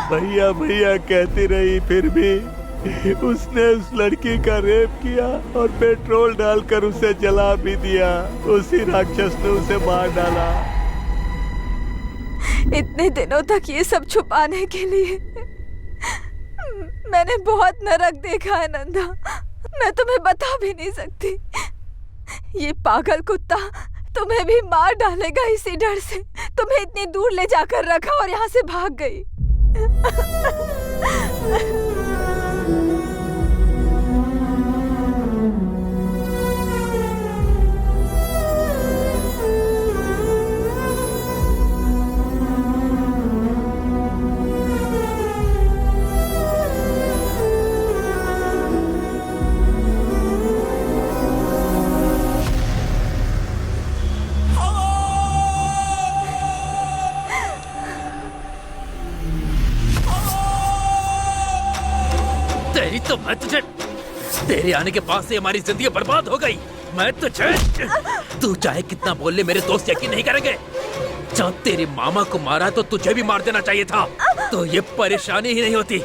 भैया भैया कहती रही, फिर भी उसने उस लड़की का रेप किया और पेट्रोल डालकर उसे जला भी दिया। उसी राक्षस ने उसे मार डाला। इतने दिनों तक ये सब छुपाने के लिए मैंने बहुत नरक देखा है नंदा। मैं तुम्हें बता भी नहीं सकती। ये पागल कुत्ता तुम्हें भी मार डालेगा इसी डर से तुम्हें इतनी दूर ले जाकर रखा और यहाँ से भाग गई। तेरी तो मैं तुझे, तेरे आने के बाद से हमारी जिंदगी बर्बाद हो गई। मैं तुझे, तू चाहे कितना बोल ले मेरे दोस्त यकीन नहीं करेंगे। जब तेरे मामा को मारा तो तुझे भी मार देना चाहिए था, तो ये परेशानी ही नहीं होती।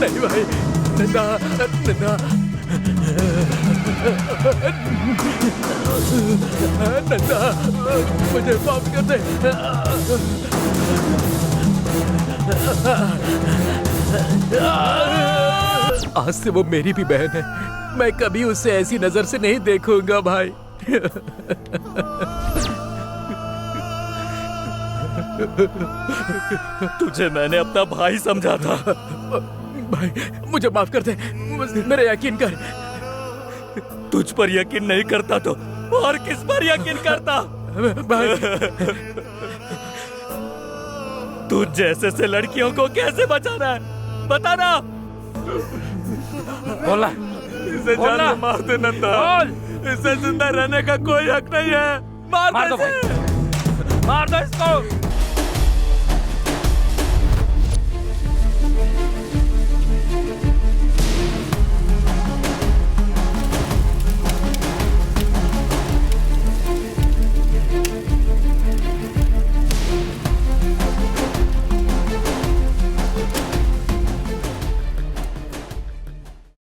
नहीं भाई, नंदा नंदा नंदा, मुझे माफ कर दे। आज से वो मेरी भी बहन है, मैं कभी उसे ऐसी नजर से नहीं देखूंगा भाई। तुझे मैंने अपना भाई समझा था। भाई मुझे माफ कर दे, मेरे यकीन कर। तुझ पर यकीन नहीं करता तो और किस पर यकीन करता? भाई तू जैसे से लड़कियों को कैसे बचाना है, बताना। बोला इसे जान से मार दे नंदा, इसे जिंदा रहने का कोई हक नहीं है। मार दो भाई, मार दो इसको।